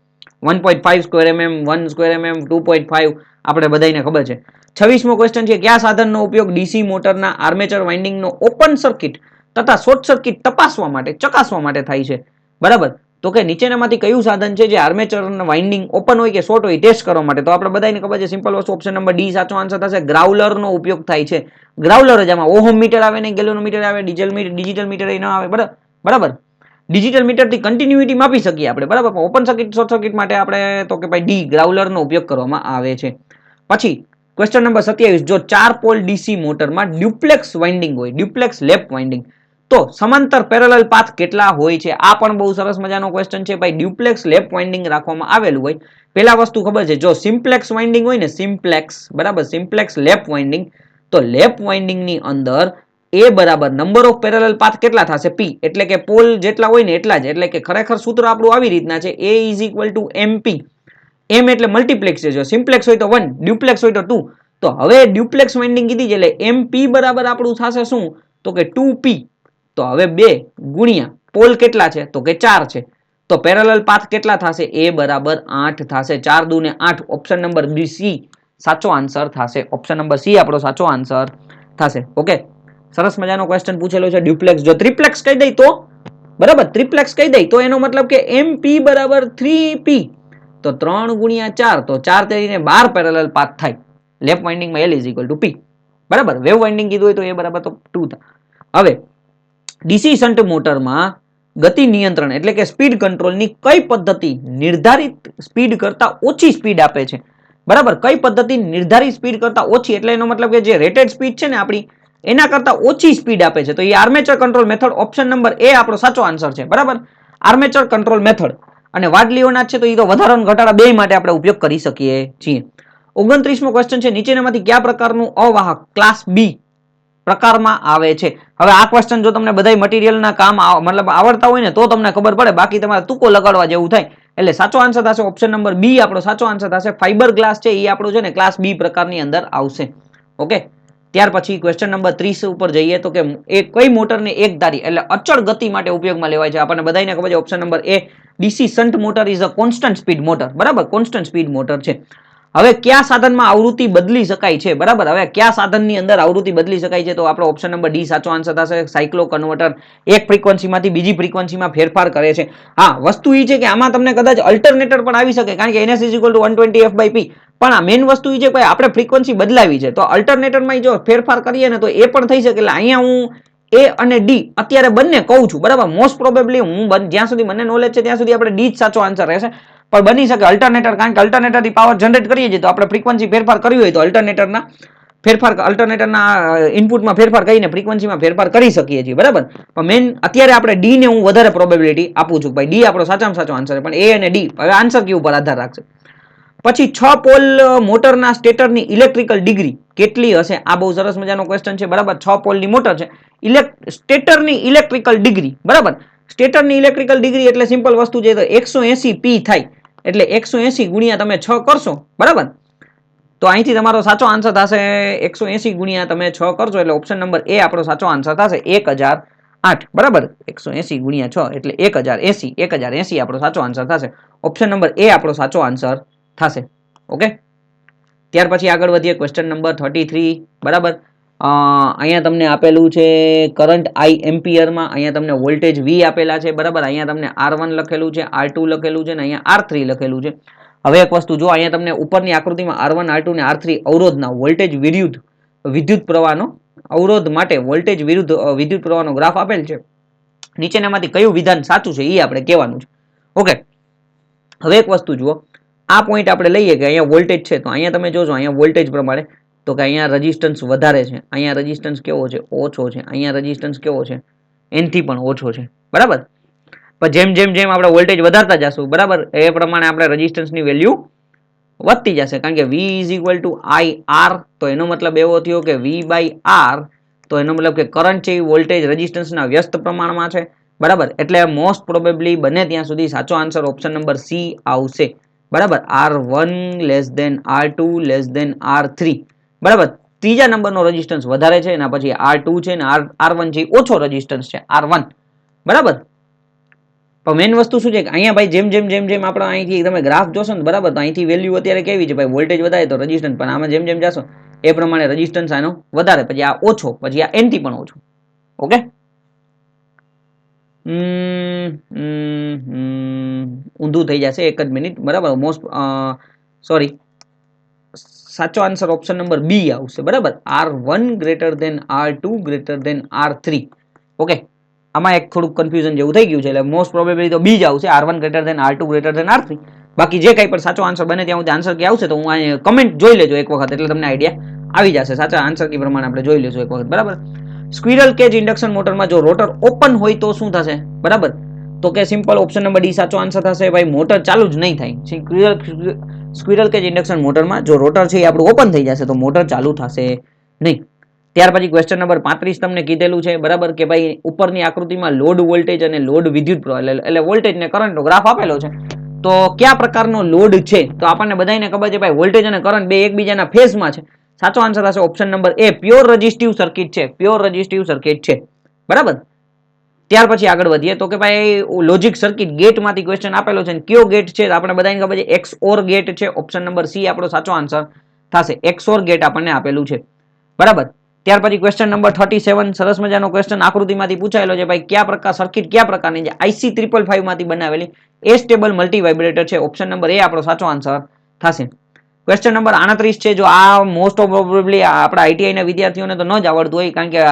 1.5 સ્ક્વેર mm, 1 સ્ક્વેર mm, 2.5 આપણે બધાને ખબર છે. 26મો ક્વેશ્ચન છે કયા સાધનનો ઉપયોગ ડીસી મોટરના આર્મેચર વાઇન્ડિંગનો ઓપન સર્કિટ તથા શોર્ટ સર્કિટ તપાસવા માટે, ચકાસવા માટે થાય છે? બરાબર. તો કે નીચેનામાંથી કયું સાધન છે જે આર્મેચર વાઇન્ડિંગ ઓપન હોય કે શોર્ટ હોય ટેસ્ટ કરવા માટે? તો આપણે બધાને ખબર છે, સિમ્પલ વસ્તુ, ઓપ્શન નંબર ડી સાચો આન્સર થશે. ગ્રાઉલરનો ઉપયોગ થાય છે. ગ્રાઉલર જ આમાં ઓહમ મીટર આવે ને, ગેલોનોમીટર આવે, ડિજિટલ મીટર એ ન આવે, બરાબર. ડિજિટલ મીટરથી કન્ટિન્યુટી માપી શકીએ આપણે, બરાબર. ઓપન સર્કિટ, શોર્ટ સર્કિટ માટે આપણે તો કે ભાઈ ડી, ગ્રાઉલરનો ઉપયોગ કરવામાં આવે છે. પછી ક્વેશ્ચન નંબર 27 જો 4 પોલ ડીસી મોટરમાં ડ્યુપ્લેક્સ વાઇન્ડિંગ હોય, ડ્યુપ્લેક્સ લેપ વાઇન્ડિંગ, તો સમાંતર પેરેલલ પાથ કેટલા હોય છે? આ પણ બહુ સરસ મજાનો ક્વેશ્ચન છે ભાઈ. ડ્યુપ્લેક્સ લેપ વાઇન્ડિંગ રાખવામાં આવેલું હોય પેલા વસ્તુ ખબર છે, જો સિમ્પ્લેક્સ વાઇન્ડિંગ હોય ને, સિમ્પ્લેક્સ, બરાબર, સિમ્પ્લેક્સ લેપ વાઇન્ડિંગ, તો લેપ વાઇન્ડિંગ ની અંદર એ બરાબર નંબર ઓફ પેરેલલ પાથ કેટલા થશે? પી, એટલે કે પોલ જેટલા હોય ને એટલા જ, એટલે કે ખરેખર સૂત્ર આપણું આવી રીતના છે, A is equal two MP. એમ એટલે મલ્ટીપ્લેક્સ છે, જો સિમ્પ્લેક્સ હોય તો 1, ડ્યુપ્લેક્સ હોય તો 2. તો હવે ડ્યુપ્લેક્સ વાઇન્ડિંગ કીધી છે એટલે MP બરાબર આપણું થશે શું? તો કે 2P. તો હવે 2 ગુણ્યા પોલ કેટલા છે? તો કે 4 છે. તો પેરેલલ પાથ કેટલા થશે? A બરાબર 8 થશે. 4 દુ ને 8. ઓપ્શન નંબર બી, સી સાચો આન્સર થશે. ઓપ્શન નંબર સી આપણો સાચો આન્સર થશે. ઓકે, સરસ મજાનો ક્વેશ્ચન પૂછેલો છે. ડ્યુપ્લેક્સ, જો ટ્રિપ્લેક્સ કહી દઈ તો બરાબર, ટ્રિપ્લેક્સ કહી દઈ તો એનો મતલબ કે MP બરાબર 3P. તો 3 ગુણ્યા 4, તો 4 તેરીને 12 પેરેલલ પાથ થાય. લેફ્ટ વાઇન્ડિંગમાં L is equal to P. બરાબર, વેવ વાઇન્ડિંગ કીધું હોય તો એ બરાબર તો 2 થાય. હવે ડીસી શન્ટ મોટરમાં ગતિ નિયંત્રણ એટલે કે સ્પીડ કંટ્રોલની કઈ પદ્ધતિ નિર્ધારિત સ્પીડ કરતા ઓછી સ્પીડ આપે છે? બરાબર, કઈ પદ્ધતિ નિર્ધારિત સ્પીડ કરતા ઓછી, એટલે એનો મતલબ કે જે રેટેડ સ્પીડ છે ને આપણી, એના કરતા ઓછી સ્પીડ આપે છે. તો એ armature control method, option number A આપણો સાચો આન્સર છે. બરાબર, આર્મેચર કંટ્રોલ મેથડ. અને વાડલીઓના છે તો એ તો વધારા અને ઘટાડા બે માટે આપણે ઉપયોગ કરી શકીએ છીએ. 29મો ક્વેશ્ચન છે, નીચેનામાંથી કયા પ્રકારનું અવાહક ક્લાસ બી પ્રકારમાં આવે છે? હવે આ ક્વેશ્ચન જો તમને બધા મટીરિયલના કામ મતલબ આવડતા હોય ને તો તમને ખબર પડે, બાકી તમારે તુક્કો લગાડવા જેવું થાય. એટલે સાચો આન્સર થશે ઓપ્શન નંબર બી આપણો સાચો આન્સર થશે. ફાઈબર ગ્લાસ છે એ આપણું છે ને ક્લાસ બી પ્રકારની અંદર આવશે. ઓકે, ત્યાર પછી ક્વેશ્ચન નંબર 30 ઉપર જઈએ તો કે એ કઈ મોટરને એક ધારી એટલે અચળ ગતિ માટે ઉપયોગમાં લેવાય છે? આપણને બધાને ખબર છે option number A, DC shunt motor is a constant speed motor. બરાબર, કોન્સ્ટન્ટ સ્પીડ મોટર છે. હવે કયા સાધનમાં આવૃત્તિ બદલી શકાય છે? બરાબર, હવે કયા સાધનની અંદર આવૃત્તિ બદલી શકાય છે? તો આપણો ઓપ્શન નંબર ડી સાચો આન્સર થશે. સાયક્લો કન્વર્ટર એક ફ્રીક્વન્સીમાંથી બીજી ફ્રીક્વન્સીમાં ફેરફાર કરે છે. હા, વસ્તુ એ છે કે આમાં તમને કદાચ અલ્ટરનેટર પણ આવી શકે, કારણ કે NS 120f/p. પણ આ મેઇન વસ્તુ એ છે કે આપણે ફ્રીક્વન્સી બદલાવી છે, તો અલ્ટરનેટરમાં જો ફેરફાર કરીએ ને તો એ પણ થઈ શકે. એટલે અહીંયા હું એ અને ડી અત્યારે બંને કહું છું. બરાબર, મોસ્ટ પ્રોબેબલી હું જ્યાં સુધી મને નોલેજ છે ત્યાં સુધી આપણે ડી જ સાચો આન્સર રહેશે. પણ બની શકે અલ્ટરનેટર, કારણ કે અલ્ટરનેટર થી પાવર જનરેટ કરીએ છીએ તો આપણે ફ્રીક્વન્સી ફેરફાર કરવી હોય તો અલ્ટરનેટરના ફેરફાર, અલ્ટરનેટરના ઇનપુટમાં ફેરફાર કરીને ફ્રીક્વન્સીમાં ફેરફાર કરી શકીએ છીએ. બરાબર, પણ મેઇન અત્યારે આપણે ડી ને હું વધારે પ્રોબેબિલિટી આપું છું. ભાઈ ડી આપણો સાચામાં સાચો આન્સર છે, પણ એ અને ડી હવે આન્સર કે ઉપર આધાર રાખશે. પછી 6 પોલ મોટરના સ્ટેટરની ઇલેક્ટ્રિકલ ડિગ્રી કેટલી હશે? આ બહુ સરસ મજાનો ક્વેશ્ચન છે. બરાબર, 6 પોલની મોટર છે, સ્ટેટરની ઇલેક્ટ્રિકલ ડિગ્રી, બરાબર, સ્ટેટરની ઇલેક્ટ્રિકલ ડિગ્રી એટલે સિમ્પલ વસ્તુ છે, તો 180 પી થાય. એટલે 180 ગુણ્યા તમે 6 કરશો, બરાબર, તો અહીંથી તમારો સાચો આન્સર થશે 180 ગુણ્યા તમે 6 કરશો એટલે ઓપ્શન નંબર એ આપણો સાચો આન્સર થશે 1008. બરાબર, 180 ગુણ્યા 6 એટલે 1080, 1080 આપણો સાચો આન્સર થશે. ઓપ્શન નંબર એ આપણો સાચો આન્સર થશે. ઓકે, ત્યાર પછી આગળ વધીએ ક્વેશ્ચન નંબર 33. બરાબર, અહીંયા તમને આપેલું છે કરંટ I એમ્પિયરમાં, અહીંયા તમને વોલ્ટેજ V આપેલા છે. બરાબર, અહીંયા તમને R1 લખેલું છે, R2 લખેલું છે, અને અહીંયા R3 લખેલું છે. હવે એક વસ્તુ જો, અહીંયા તમને ઉપરની આકૃતિમાં R1, R2 ને R3 અવરોધના વોલ્ટેજ વિરુદ્ધ વિદ્યુત પ્રવાહનો અવરોધ માટે વોલ્ટેજ વિરુદ્ધ વિદ્યુત પ્રવાહનો ગ્રાફ આપેલ છે. નીચેનામાંથી કયું વિધાન સાચું છે એ આપણે કહેવાનું છે. ઓકે, હવે એક વસ્તુ જુઓ, આ પોઈન્ટ આપણે લઈએ કે અહીંયા વોલ્ટેજ છે, તો અહીંયા તમે જોજો અહીંયા વોલ્ટેજ પ્રમાણે તો કે અહીંયા રેઝિસ્ટન્સ વધારે છે, અહીંયા રેઝિસ્ટન્સ કેવો છે? ઓછો છે. અહીંયા રેઝિસ્ટન્સ કેવો છે? એનથી પણ ઓછો છે. બરાબર, પણ જેમ જેમ જેમ આપણે વોલ્ટેજ વધારતા જશું, બરાબર, એ પ્રમાણે આપણે રેઝિસ્ટન્સની વેલ્યુ વધતી જશે, કારણ કે V is equal two IR. તો એનો મતલબ એવો થયો કે V/R, તો એનો મતલબ કે કરંટ છે એ વોલ્ટેજ રેઝિસ્ટન્સના વ્યસ્ત પ્રમાણમાં છે. બરાબર, એટલે મોસ્ટ પ્રોબેબલી બને ત્યાં સુધી સાચો આન્સર ઓપ્શન નંબર સી આવશે. બરાબર, R1 less than R2 less than R3. બરાબર, ત્રીજા નંબરનો રેઝિસ્ટન્સ વધારે છે, એના પછી R2 છે ને R1 છે ઓછો રેઝિસ્ટન્સ છે, R1. બરાબર, પણ મેઇન વસ્તુ શું છે કે અહીંયા ભાઈ જેમ જેમ જેમ જેમ આપણે અહીંથી તમે ગ્રાફ જોશો ને, બરાબર, તો અહીંથી વેલ્યુ અત્યારે કેવી છે ભાઈ? વોલ્ટેજ વધારે તો રેઝિસ્ટન્સ, પણ આમાં જેમ જેમ જશો એ પ્રમાણે રેઝિસ્ટન્સ આનો વધારે, પછી આ ઓછો, પછી આ એનથી પણ ઓછો. ઓકે, ઊંધું થઈ જશે, એક જ મિનિટ. બરાબર, સોરી, સાચો આન્સર ઓપ્શન નંબર બી આવશે. બરાબર, R1 greater than R2 greater than R3. Okay, આમાં એક થોડુંક કન્ફ્યુઝન જેવું થઈ ગયું છે, એટલે મોસ્ટ પ્રોબેબલી તો બી જ આવશે, R1 greater than R2 greater than R3. બાકી જે કંઈ પણ સાચો આન્સર બને ત્યાં સુધી આન્સર કે આવશે તો હું અહીં કમેન્ટ જોઈ લેજો એક વખત, એટલે તમને આઈડિયા આવી જશે. સાચા આન્સર કે પ્રમાણે આપણે જોઈ લેશું એક વખત. બરાબર, સ્ક્વિરલ કેજ ઇન્ડક્શન મોટરમાં જો રોટર ઓપન હોય તો શું થશે? બરાબર, તો કે સિમ્પલ ઓપ્શન નંબર ડી સાચો આન્સર થશે ભાઈ. મોટર ચાલુ જ નહીં થાય સ્ક્વિરલ કેજ ઇન્ડક્શન મોટરમાં જો રોટર છે એ આપણું ઓપન થઈ જશે તો મોટર ચાલુ થશે નહીં. ત્યાર પછી ક્વેશ્ચન નંબર 35 તમને કીધેલું છે બરાબર કે ભાઈ ઉપરની આકૃતિમાં લોડ વોલ્ટેજ અને લોડ વિદ્યુત પ્રવાહ એટલે વોલ્ટેજ ને કરંટનો ગ્રાફ આપેલો છે. તો કયા પ્રકારનો લોડ છે તો આપણને બધાને ખબર છે ભાઈ વોલ્ટેજ અને કરંટ બે એકબીજાના ફેઝમાં છે. સાચો આન્સર થશે ઓપ્શન નંબર એ પ્યોર રેઝિસ્ટિવ સર્કિટ છે. પ્યોર રેઝિસ્ટિવ સર્કિટ છે બરાબર. ત્યાર પછી આગળ વધીએ તો કે ભાઈ લોજિક સર્કિટ ગેટમાંથી ક્વેશ્ચન આપેલો છે કયો ગેટ છે આપણે બધાને ખબર છે XOR ગેટ છે. ઓપ્શન નંબર સી આપણો સાચો આન્સર થશે. XOR ગેટ આપણને આપેલું છે બરાબર. ત્યાર પછી ક્વેશ્ચન નંબર 37 સરસ મજાનો ક્વેશ્ચન આકૃતિમાંથી પૂછાયેલો છે ભાઈ કયા પ્રકાર સર્કિટ કયા પ્રકારની છે IC 555 માંથી બનાવેલી એ સ્ટેબલ મલ્ટી વાઇબ્રેટર છે. ઓપ્શન નંબર એ આપણો સાચો આન્સર થશે. ક્વેશ્ચન નંબર 38 છે જો આ મોસ્ટ ઓફ પ્રોબેબલી આપણા ITI ના વિદ્યાર્થીઓને તો ન જ આવડતું હોય કારણ કે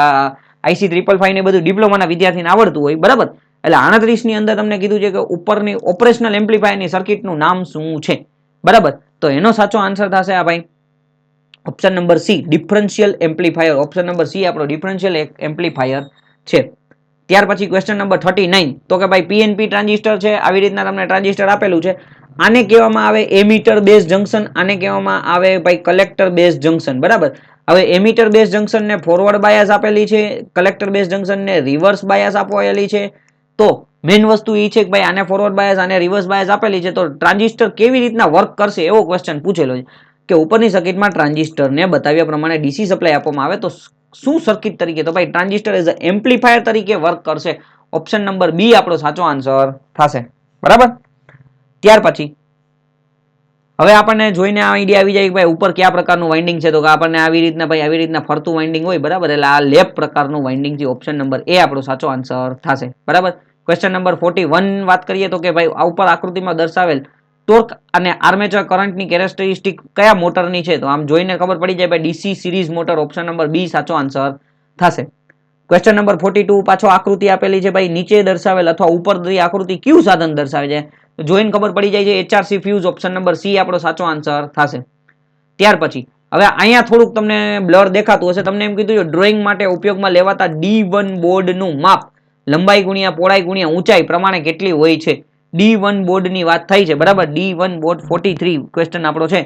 IC 555 ને બધું ડિપ્લોમાના વિદ્યાર્થીને આવડતું હોય બરાબર. એટલે 38 ની અંદર તમને કીધું છે કે ઉપરની ઓપરેશનલ એમ્પ્લીફાયરની સર્કિટનું નામ શું છે બરાબર. તો એનો સાચો આન્સર થશે આ ભાઈ option number C differential amplifier. Option number C આપણો ડિફરન્શિયલ એમ્પ્લીફાયર છે. ત્યાર પછી ક્વેશ્ચન નંબર 39 તો કે ભાઈ PNP ટ્રાન્ઝિસ્ટર છે આવી રીતના તમને ટ્રાન્ઝિસ્ટર આપેલું છે. આને કહેવામાં આવે એમીટર બેઝ જંકશન આને કહેવામાં આવે ભાઈ કલેક્ટર બેઝ જંકશન બરાબર. હવે એમીટર બેઝ જંકશન ને ફોરવર્ડ બાયસ આપેલી છે કલેક્ટર બેઝ જંકશન ને રિવર્સ બાયસ આપેલી છે. તો મેઇન વસ્તુ એ છે કે ભાઈ આને ફોરવર્ડ બાયસ આને રિવર્સ બાયસ આપેલી છે તો ટ્રાન્ઝિસ્ટર કેવી રીતના વર્ક કરશે એવો ક્વેશ્ચન પૂછેલો છે કે ઉપરની સર્કિટમાં ટ્રાન્ઝિસ્ટરને બતાવ્યા પ્રમાણે ડીસી સપ્લાય આપવામાં આવે તો શું સર્કિટ તરીકે તો ભાઈ ટ્રાન્ઝિસ્ટર એઝ અ એમ્પ્લીફાયર તરીકે વર્ક કરશે. ઓપ્શન નંબર બી આપણો સાચો આન્સર થશે બરાબર. ત્યાર પછી હવે આપણને જોઈને આ આઈડિયા આવી જાય કે ભાઈ ઉપર કયા પ્રકારનું વાઇન્ડિંગ છે તો કે આપણને આવી રીતના ફરતું વાઇન્ડિંગ હોય બરાબર. એટલે આ લેપ પ્રકારનું વાઇન્ડિંગ છે. ઓપ્શન નંબર એ આપણો સાચો આન્સર થશે બરાબર. ક્વેશ્ચન નંબર 41 વાત કરીએ તો કે ભાઈ આ ઉપર આકૃતિમાં દર્શાવેલ ટોર્ક અને આર્મેચર કરંટની કેરેક્ટરિસ્ટિક કયા મોટરની છે તો આમ જોઈને ખબર પડી જાય ભાઈ DC series motor. Option number B સાચો આન્સર થશે. ક્વેશ્ચન નંબર 42 પાછો આકૃતિ આપેલી છે ભાઈ નીચે દર્શાવેલ અથવા ઉપર આકૃતિ કયું સાધન દર્શાવે છે જોઈને ખબર પડી જાય છે HRC fuse. Option number C આપણો સાચો આન્સર થશે. ત્યાર પછી હવે અહીંયા થોડુંક તમને બ્લર દેખાતું હશે તમને એમ કીધું છે ડ્રોઈંગ માટે ઉપયોગમાં લેવાતા D1 બોર્ડનું માપ લંબાઈ ગુણ્યા પહોળાઈ ગુણ્યા ઊંચાઈ પ્રમાણે કેટલી હોય છે. D1 બોર્ડની વાત થઈ છે બરાબર. D1 બોર્ડ 43 ક્વેશ્ચન આપણો છે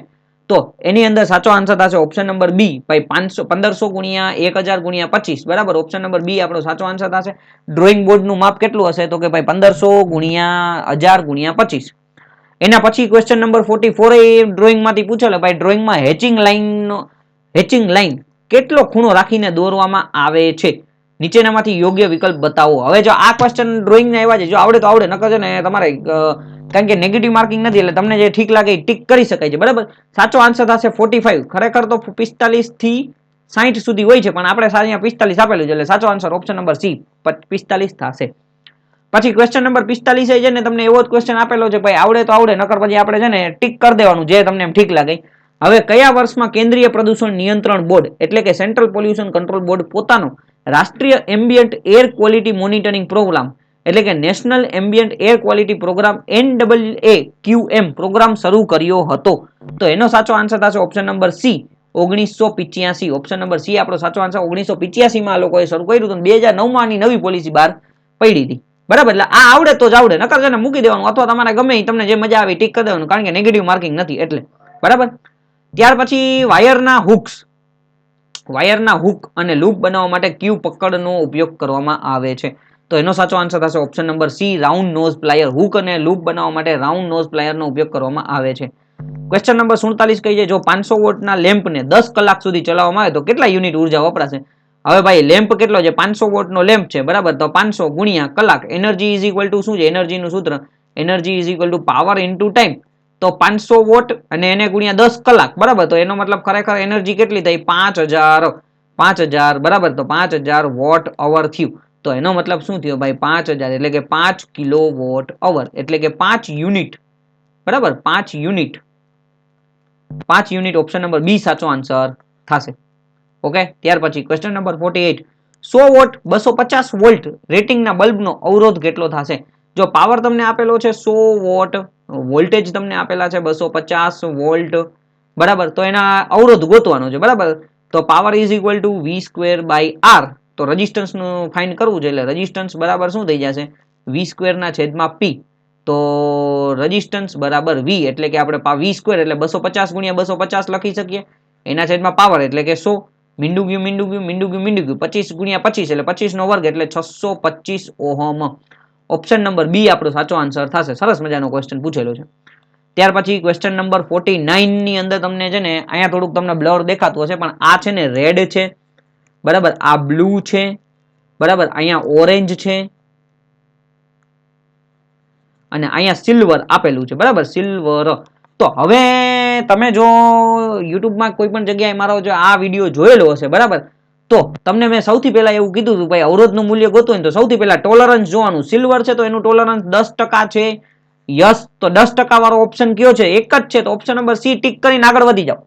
તો એની અંદર સાચો આન્સર થશે ઓપ્શન નંબર બી ભાઈ 1500 ગુણ્યા 1000 ગુણ્યા 25 બરાબર. ઓપ્શન નંબર બી આપણો સાચો આન્સર થશે. ડ્રોઈંગ બોર્ડનું માપ કેટલું હશે તો કે ભાઈ 1500 ગુણ્યા 1000 ગુણ્યા 25. એના પછી ક્વેશ્ચન નંબર 44 એ ડ્રોઈંગમાંથી પૂછેલો ભાઈ ડ્રોઈંગમાં હેચિંગ લાઈન કેટલો ખૂણો રાખીને દોરવામાં આવે છે નીચેનામાંથી યોગ્ય વિકલ્પ બતાવો. હવે જો આ ક્વેશ્ચન ડ્રોઈંગના એવા છે જો આવડે તો આવડે નકર છે ને તમારે કારણ કે નેગેટિવ માર્કિંગ નથી એટલે તમને જે ઠીક લાગે એ ટીક કરી શકાય છે બરાબર. સાચો આન્સર થશે 45. ખરેખર તો 45 થી 60 સુધી હોય છે પણ આપણે અહીંયા 45 આપેલું છે એટલે સાચો આન્સર ઓપ્શન નંબર સી 45 થશે. પછી ક્વેશ્ચન નંબર 45 છે ને તમને એવો જ ક્વેશ્ચન આપેલો છે ભાઈ આવડે તો આવડે નકર પછી આપણે છે ને ટીક કરી દેવાનું જે તમને એમ ઠીક લાગે. હવે કયા વર્ષમાં કેન્દ્રીય પ્રદૂષણ નિયંત્રણ બોર્ડ એટલે કે સેન્ટ્રલ પોલ્યુશન કંટ્રોલ બોર્ડ પોતાનો રાષ્ટ્રીય ambient air quality monitoring program એટલે કે national ambient air quality program NAAQM program શરૂ કર્યો હતો તો એનો સાચો આન્સર થશે option number C 1985. Option number C આપણો સાચો આન્સર 1985 માં આ લોકોએ શરૂ કર્યું હતું 2009 માં આની નવી પોલિસી બહાર પડી હતી બરાબર. એટલે આ આવડે તો જ આવડે નકર છે ને મૂકી દેવાનું અથવા તમારે ગમે તમને જે મજા આવે ટીક કરી દેવાનું કારણ કે નેગેટિવ માર્કિંગ નથી એટલે બરાબર. ત્યાર પછી વાયરના હુક અને લૂપ બનાવવા માટે ક્યુ પકડનો ઉપયોગ કરવામાં આવે છે તો એનો સાચો આન્સર થશે option number C round nose plier. Hook અને લૂપ બનાવવા માટે રાઉન્ડ નોઝ પ્લાયરનો ઉપયોગ કરવામાં આવે છે. ક્વેશ્ચન નંબર 47 કહી છે જો 500 વોટના લેમ્પને 10 કલાક સુધી ચલાવવામાં આવે તો કેટલા યુનિટ ઉર્જા વપરાશે. હવે ભાઈ લેમ્પ કેટલો છે 500 વોટનો લેમ્પ છે બરાબર તો 500 ગુણ્યા કલાક એનર્જી ઇઝ ઇક્વલ ટુ શું છે એનર્જીનું સૂત્ર energy is equal two power into time તો 500 વોટ અને એને ગુણ્યા 10 કલાક બરાબર તો એનો મતલબ ખરેખર એનર્જી કેટલી થઈ 5000 બરાબર તો 5000 વોટ અવર થયું તો એનો મતલબ શું થયો ભાઈ 5000 એટલે કે 5 કિલો વોટ અવર એટલે કે 5 યુનિટ બરાબર 5 યુનિટ ઓપ્શન નંબર બી સાચો આન્સર થશે. ઓકે. ત્યાર પછી ક્વેશ્ચન નંબર 48 100 વોટ 250 વોલ્ટ રેટિંગના બલ્બનો અવરોધ કેટલો થશે. જો પાવર તમને આપેલો છે 100 વોટ વોલ્ટેજ તમને આપેલા છે 250 વોલ્ટ બરાબર તો એના અવરોધ ગોતવાનો છે બરાબર તો power is equal to V² by R તો રેઝિસ્ટન્સ નું ફાઇન્ડ કરવું છે એટલે રેઝિસ્ટન્સ બરાબર શું થઈ જશે વી સ્ક્વેરના છેદમાં પી. તો રેઝિસ્ટન્સ બરાબર વી એટલે કે આપણે વી સ્ક્વેર એટલે 250 ગુણ્યા 250 લખી શકીએ. એના છેદમાં પાવર એટલે કે 100. મીંડું ગયું 25 ગુણ્યા 25 એટલે 25 નો વર્ગ એટલે 625 ઓહમ. ઓપ્શન નંબર બી આપણો સાચો આન્સર થશે. સરસ મજાનો ક્વેશ્ચન પૂછેલો છે. ત્યાર પછી ક્વેશ્ચન નંબર 49 ની અંદર તમને છે ને અહીંયા થોડુંક તમને બ્લર દેખાતું હશે, પણ આ છે ને રેડ છે, બરાબર, આ બ્લુ છે, બરાબર, અહીંયા ઓરેન્જ છે અને અહીંયા સિલ્વર આપેલું છે, બરાબર, સિલ્વર. તો હવે તમે જો યુટ્યુબમાં કોઈ પણ જગ્યાએ મારો જો આ વિડીયો જોયેલો હશે, બરાબર, તો તમને મેં સૌથી પહેલા એવું કીધું હતું ભાઈ અવરોધનું મૂલ્ય ગોતવું હોય તો સૌથી પહેલા ટોલરન્સ જોવાનું. સિલ્વર છે તો એનું ટોલરન્સ 10% છે. યસ, તો 10% વાળો ઓપ્શન કયો છે? એક જ છે, તો ઓપ્શન નંબર સી ટીક કરીને આગળ વધી જાઓ.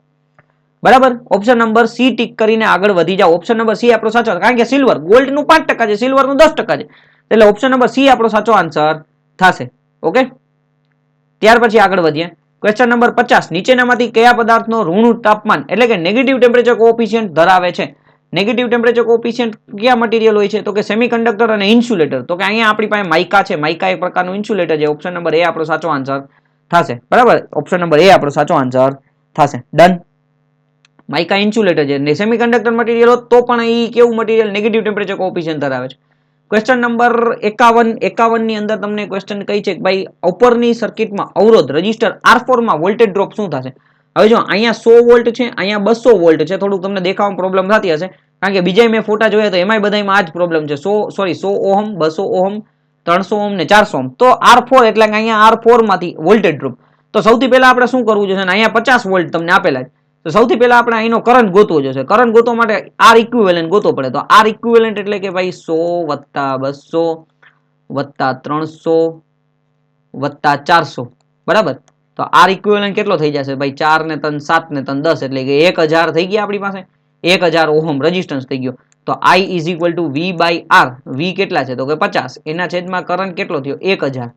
બરાબર, ઓપ્શન નંબર સી ટીક કરીને આગળ વધી જાઓ. ઓપ્શન નંબર સી આપણો સાચો, કારણ કે સિલ્વર ગોલ્ડ નું 5% છે, સિલ્વર નું 10% છે, એટલે ઓપ્શન નંબર સી આપણો સાચો આન્સર થશે. ઓકે, ત્યાર પછી આગળ વધીએ. ક્વેશ્ચન નંબર 50, નીચેનામાંથી કયા પદાર્થનો ઋણ તાપમાન એટલે કે નેગેટિવ ટેમ્પરેચર કોએફિશિયન્ટ ધરાવે છે? નેગેટિવ ટેમ્પરેચર કોએફિશિયન્ટ કયા મટીરિયલ હોય છે? તો કે સેમિકન્ડક્ટર અને ઇન્સ્યુલેટર. તો કે અહીંયા આપણી પાસે માઇકા છે, માઇકા એક પ્રકારનું ઇન્સ્યુલેટર છે. ઓપ્શન નંબર એ આપણો સાચો આન્સર થશે. બરાબર, ઓપ્શન નંબર એ આપણો સાચો આન્સર થશે. ડન. માઇકા ઇન્સ્યુલેટર છે ને સેમિકન્ડક્ટર મટીરિયલ હોત તો પણ એ કેવું મટીરિયલ? નેગેટિવ ટેમ્પરેચર કોએફિશિયન્ટ ધરાવે છે. ક્વેશ્ચન નંબર 51 ની અંદર તમને ક્વેશ્ચન કઈ છે કે ભાઈ ઉપરની સર્કિટમાં અવરોધ રેઝિસ્ટર R4 માં વોલ્ટેજ ડ્રોપ શું થશે? હવે જો અહીંયા 100 વોલ્ટ છે, અહીંયા 200 વોલ્ટ છે. થોડુંક તમને દેખાવામાં પ્રોબ્લેમ થતી હશે, કારણ કે બીજા મેં ફોટા જોયા તો એમાંય બધામાં આ જ પ્રોબ્લેમ છે. 100 ઓહમ, 200 ઓહમ, 300 ઓહમ ને 400 ઓહમ. તો R4 એટલે કે અહીંયા R4 માંથી વોલ્ટેજ ડ્રોપ. તો સૌથી પહેલા આપણે શું કરવું જોઈએ? અહીંયા 50 વોલ્ટ તમને આપેલા છે, તો સૌથી પહેલા આપણે અહીંનો કરંટ ગોતવો જોશે. કરંટ ગોતવા માટે આર ઇક્વિવેલન્ટ ગોતવો પડે. તો આર ઇક્વિવેલન્ટ એટલે કે ભાઈ 100 + 200 + 300 + 400, બરાબર. તો આર ઇક્વિવેલન્ટ કેટલો થઈ જશે ભાઈ? 4 ને 3 7 ને 3 10 એટલે કે 1000 થઈ ગયા આપણી પાસે. 1000 ઓહમ રેઝિસ્ટન્સ થઈ ગયો. તો I = V/R. V કેટલા છે? તો કે 50. એના છેદમાં કરંટ કેટલો થયો? 1000,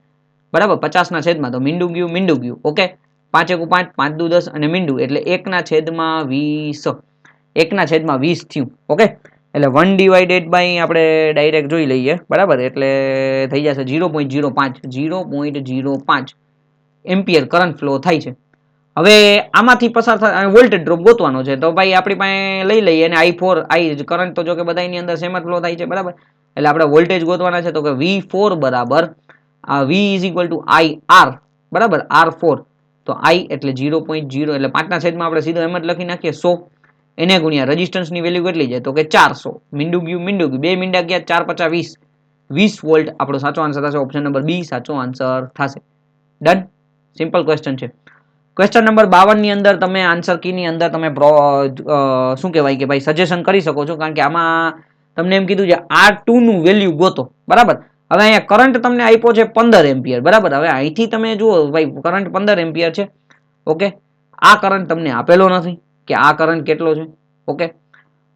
બરાબર, 50 ના છેદમાં. તો મીંડું ગયું. ઓકે, 5 × 5 5 × 10 અને મીંડું એટલે 1/20. 1/20 થયું. ઓકે, એટલે 1/, આપણે ડાયરેક્ટ જોઈ લઈએ, બરાબર, એટલે થઈ જશે 0.05 0.05 એમ્પિયર કરંટ ફ્લો થાય છે. હવે આમાંથી પસાર થાય વોલ્ટેજ ડ્રોપ ગોતવાનો છે. તો ભાઈ આપણી પાસે લઈ લઈએ અને I કરંટ તો જો કે બધાની અંદર સેમ જ ફ્લો થાય છે, બરાબર, એટલે આપણે વોલ્ટેજ ગોતવાના છે. તો કે V4 બરાબર V = IR, બરાબર, R4. તો I એટલે 0.0 એટલે 5 ના છેદમાં આપણે સીધો એમ જ લખી નાખીએ 100 એને ગુણ્યા રેઝિસ્ટન્સ ની વેલ્યુ કેટલી છે? તો કે 400. મીંડું ગયું, બે મીંડા ગયા, 4 × 5 = 20 વોલ્ટ આપણો સાચો આન્સર થશે. ઓપ્શન નંબર બી સાચો આન્સર થશે. ડન, સિમ્પલ ક્વેશ્ચન છે. ક્વેશ્ચન નંબર 52 ની અંદર તમે આન્સર કી ની અંદર તમે શું કહેવાય કે ભાઈ સજેશન કરી શકો છો, કારણ કે આમાં તમને એમ કીધું છે R2 નું વેલ્યુ ગોતો, બરાબર. હવે અહીંયા કરંટ તમને આપ્યો છે 15 એમ્પિયર, બરાબર. હવે અહીંથી તમે જુઓ ભાઈ કરંટ 15 એમ્પિયર છે. ઓકે, આ કરંટ તમને આપેલો નથી કે આ કરંટ કેટલો છે. ઓકે,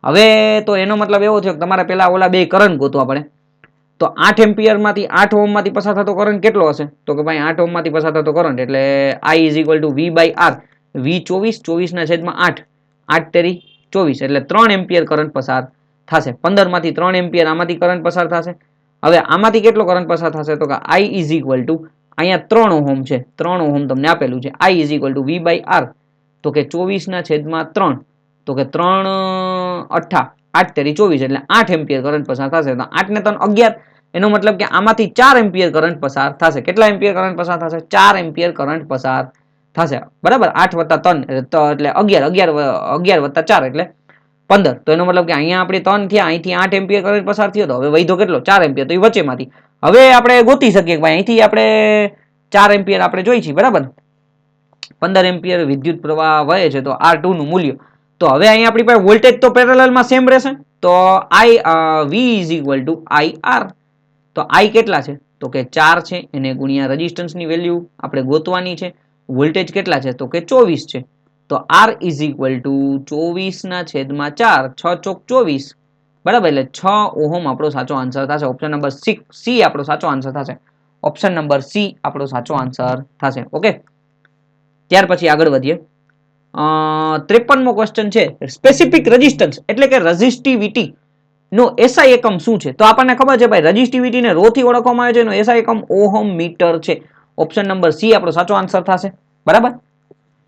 હવે તો એનો મતલબ એવો થયો કે તમારે પેલા ઓલા બે કરંટ ગોતવા પડે. તો 8 એમ્પિયર માંથી 8 ઓહમ માંથી પસાર થતો કરંટ કેટલો હશે? તો કે ભાઈ 8 ઓહમ માંથી પસાર થતો કરંટ એટલે I = V/R. V 24 ના છેદમાં 8 8 તેરી 24 એટલે 3 એમ્પિયર કરંટ પસાર થશે. 15 માંથી 3 એમ્પિયર આમાંથી કરંટ પસાર થશે. હવે આમાંથી કેટલો કરંટ પસાર થશે? તો કે I = અહીંયા 3 ઓહમ છે, 3 ઓહમ તમને આપેલું છે. I = V/R. તો કે 24 ના છેદમાં 3. તો કે 3 8 8 તેરી 24 એટલે 8 એમ્પિયર કરંટ પસાર થશે. તો 8 ને 3 11, એનો મતલબ કે આમાંથી 4 એમ્પિયર કરંટ પસાર થશે. કેટલા એમ્પિયર કરંટ પસાર થશે? 4 એમ્પિયર કરંટ પસાર થશે, બરાબર. 8 + 3 એટલે 11 + 4 એટલે 15. તો એનો મતલબ કે અહીંયા આપણે 3 થયા, અહીંથી 8 એમ્પિયર કરંટ પસાર થયો. તો હવે વધ્યો કેટલો? 4 એમ્પિયર. તો એ વચ્ચેમાંથી હવે આપણે ગોતી શકીએ કે ભાઈ અહીંથી આપણે 4 એમ્પિયર આપણે જોઈ છીએ, બરાબર. 15 એમ્પિયર વિદ્યુત પ્રવાહ વહે છે. તો R2 નું મૂલ્ય, તો હવે અહીંયા આપણી પાસે વોલ્ટેજ તો પેરેલલમાં સેમ રહેશે. તો V = IR. તો I કેટલા છે? તો કે 4 છે, એને ગુણ્યા રેઝિસ્ટન્સની વેલ્યુ આપણે ગોતવાની છે. વોલ્ટેજ કેટલા છે? તો કે 24 છે. તો R = 24 ના છેદમાં 4, 6 ચોક 24, બરાબર, એટલે 6 ઓહમ આપણો સાચો આન્સર થશે. ઓપ્શન નંબર સી આપણો સાચો આન્સર થશે. ઓપ્શન નંબર સી આપણો સાચો આન્સર થશે. ઓકે, ત્યાર પછી આગળ વધીએ. 53મો ક્વેશ્ચન છે સ્પેસિફિક રેઝિસ્ટન્સ એટલે કે રેઝિસ્ટિવિટી નો એસઆઈ એકમ શું છે? તો આપણને ખબર છે ભાઈ રજિસ્ટિવિટીને રો થી ઓળખવામાં આવે છે, એનો એસઆઈ એકમ ઓહમ મીટર છે. ઓપ્શન નંબર સી આપણો સાચો આન્સર થશે. બરાબર.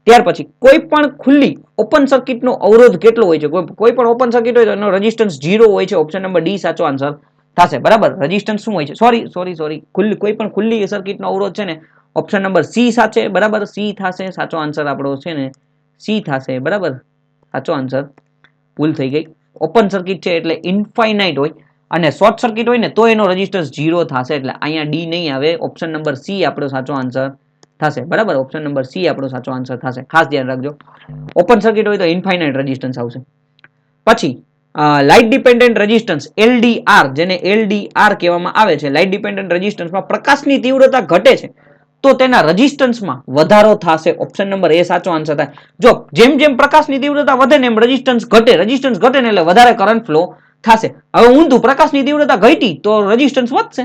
ત્યાર પછી કોઈ પણ ખુલ્લી ઓપન સર્કિટનો અવરોધ કેટલો હોય છે? કોઈ પણ ઓપન સર્કિટ હોય તો એનો રેઝિસ્ટન્સ 0 હોય છે. ઓપ્શન નંબર ડી સાચો આન્સર થશે. બરાબર. રેઝિસ્ટન્સ શું હોય છે? સોરી કોઈ પણ ખુલ્લી સર્કિટનો અવરોધ છે ને, ઓપ્શન નંબર સી સાચે. બરાબર. સી થશે. સાચો આન્સર આપણો છે ને સી થશે. બરાબર. સાચો આન્સર. ભૂલ થઈ ગઈ. ઓપન સર્કિટ છે એટલે ઇન્ફાઇનાઇટ હોય, અને શોર્ટ સર્કિટ હોય ને તો એનો રેઝિસ્ટન્સ 0 થશે. એટલે અહીંયા ડી નહીં આવે. ઓપ્શન નંબર સી આપણો સાચો આન્સર થશે. બરાબર. ઓપ્શન નંબર સી આપણો સાચો આન્સર થશે. ખાસ ધ્યાન રાખજો. ઓપન સર્કિટ હોય તો ઇન્ફાઇનાઇટ રેઝિસ્ટન્સ આવશે. પછી લાઇટ ડિપેન્ડન્ટ રેઝિસ્ટન્સ LDR, જેને LDR કહેવામાં આવે છે, લાઇટ ડિપેન્ડન્ટ રેઝિસ્ટન્સમાં પ્રકાશની તીવ્રતા ઘટે છે તો તેના રેઝિસ્ટન્સમાં વધારો થશે. ઓપ્શન નંબર એ સાચો આન્સર થાય. જો જેમ જેમ પ્રકાશની તીવ્રતા વધે ને એમ રેઝિસ્ટન્સ ઘટે ને એટલે વધારે કરંટ ફ્લો થશે. હવે ઊંધું, પ્રકાશની તીવ્રતા ઘટી તો રેઝિસ્ટન્સ વધશે.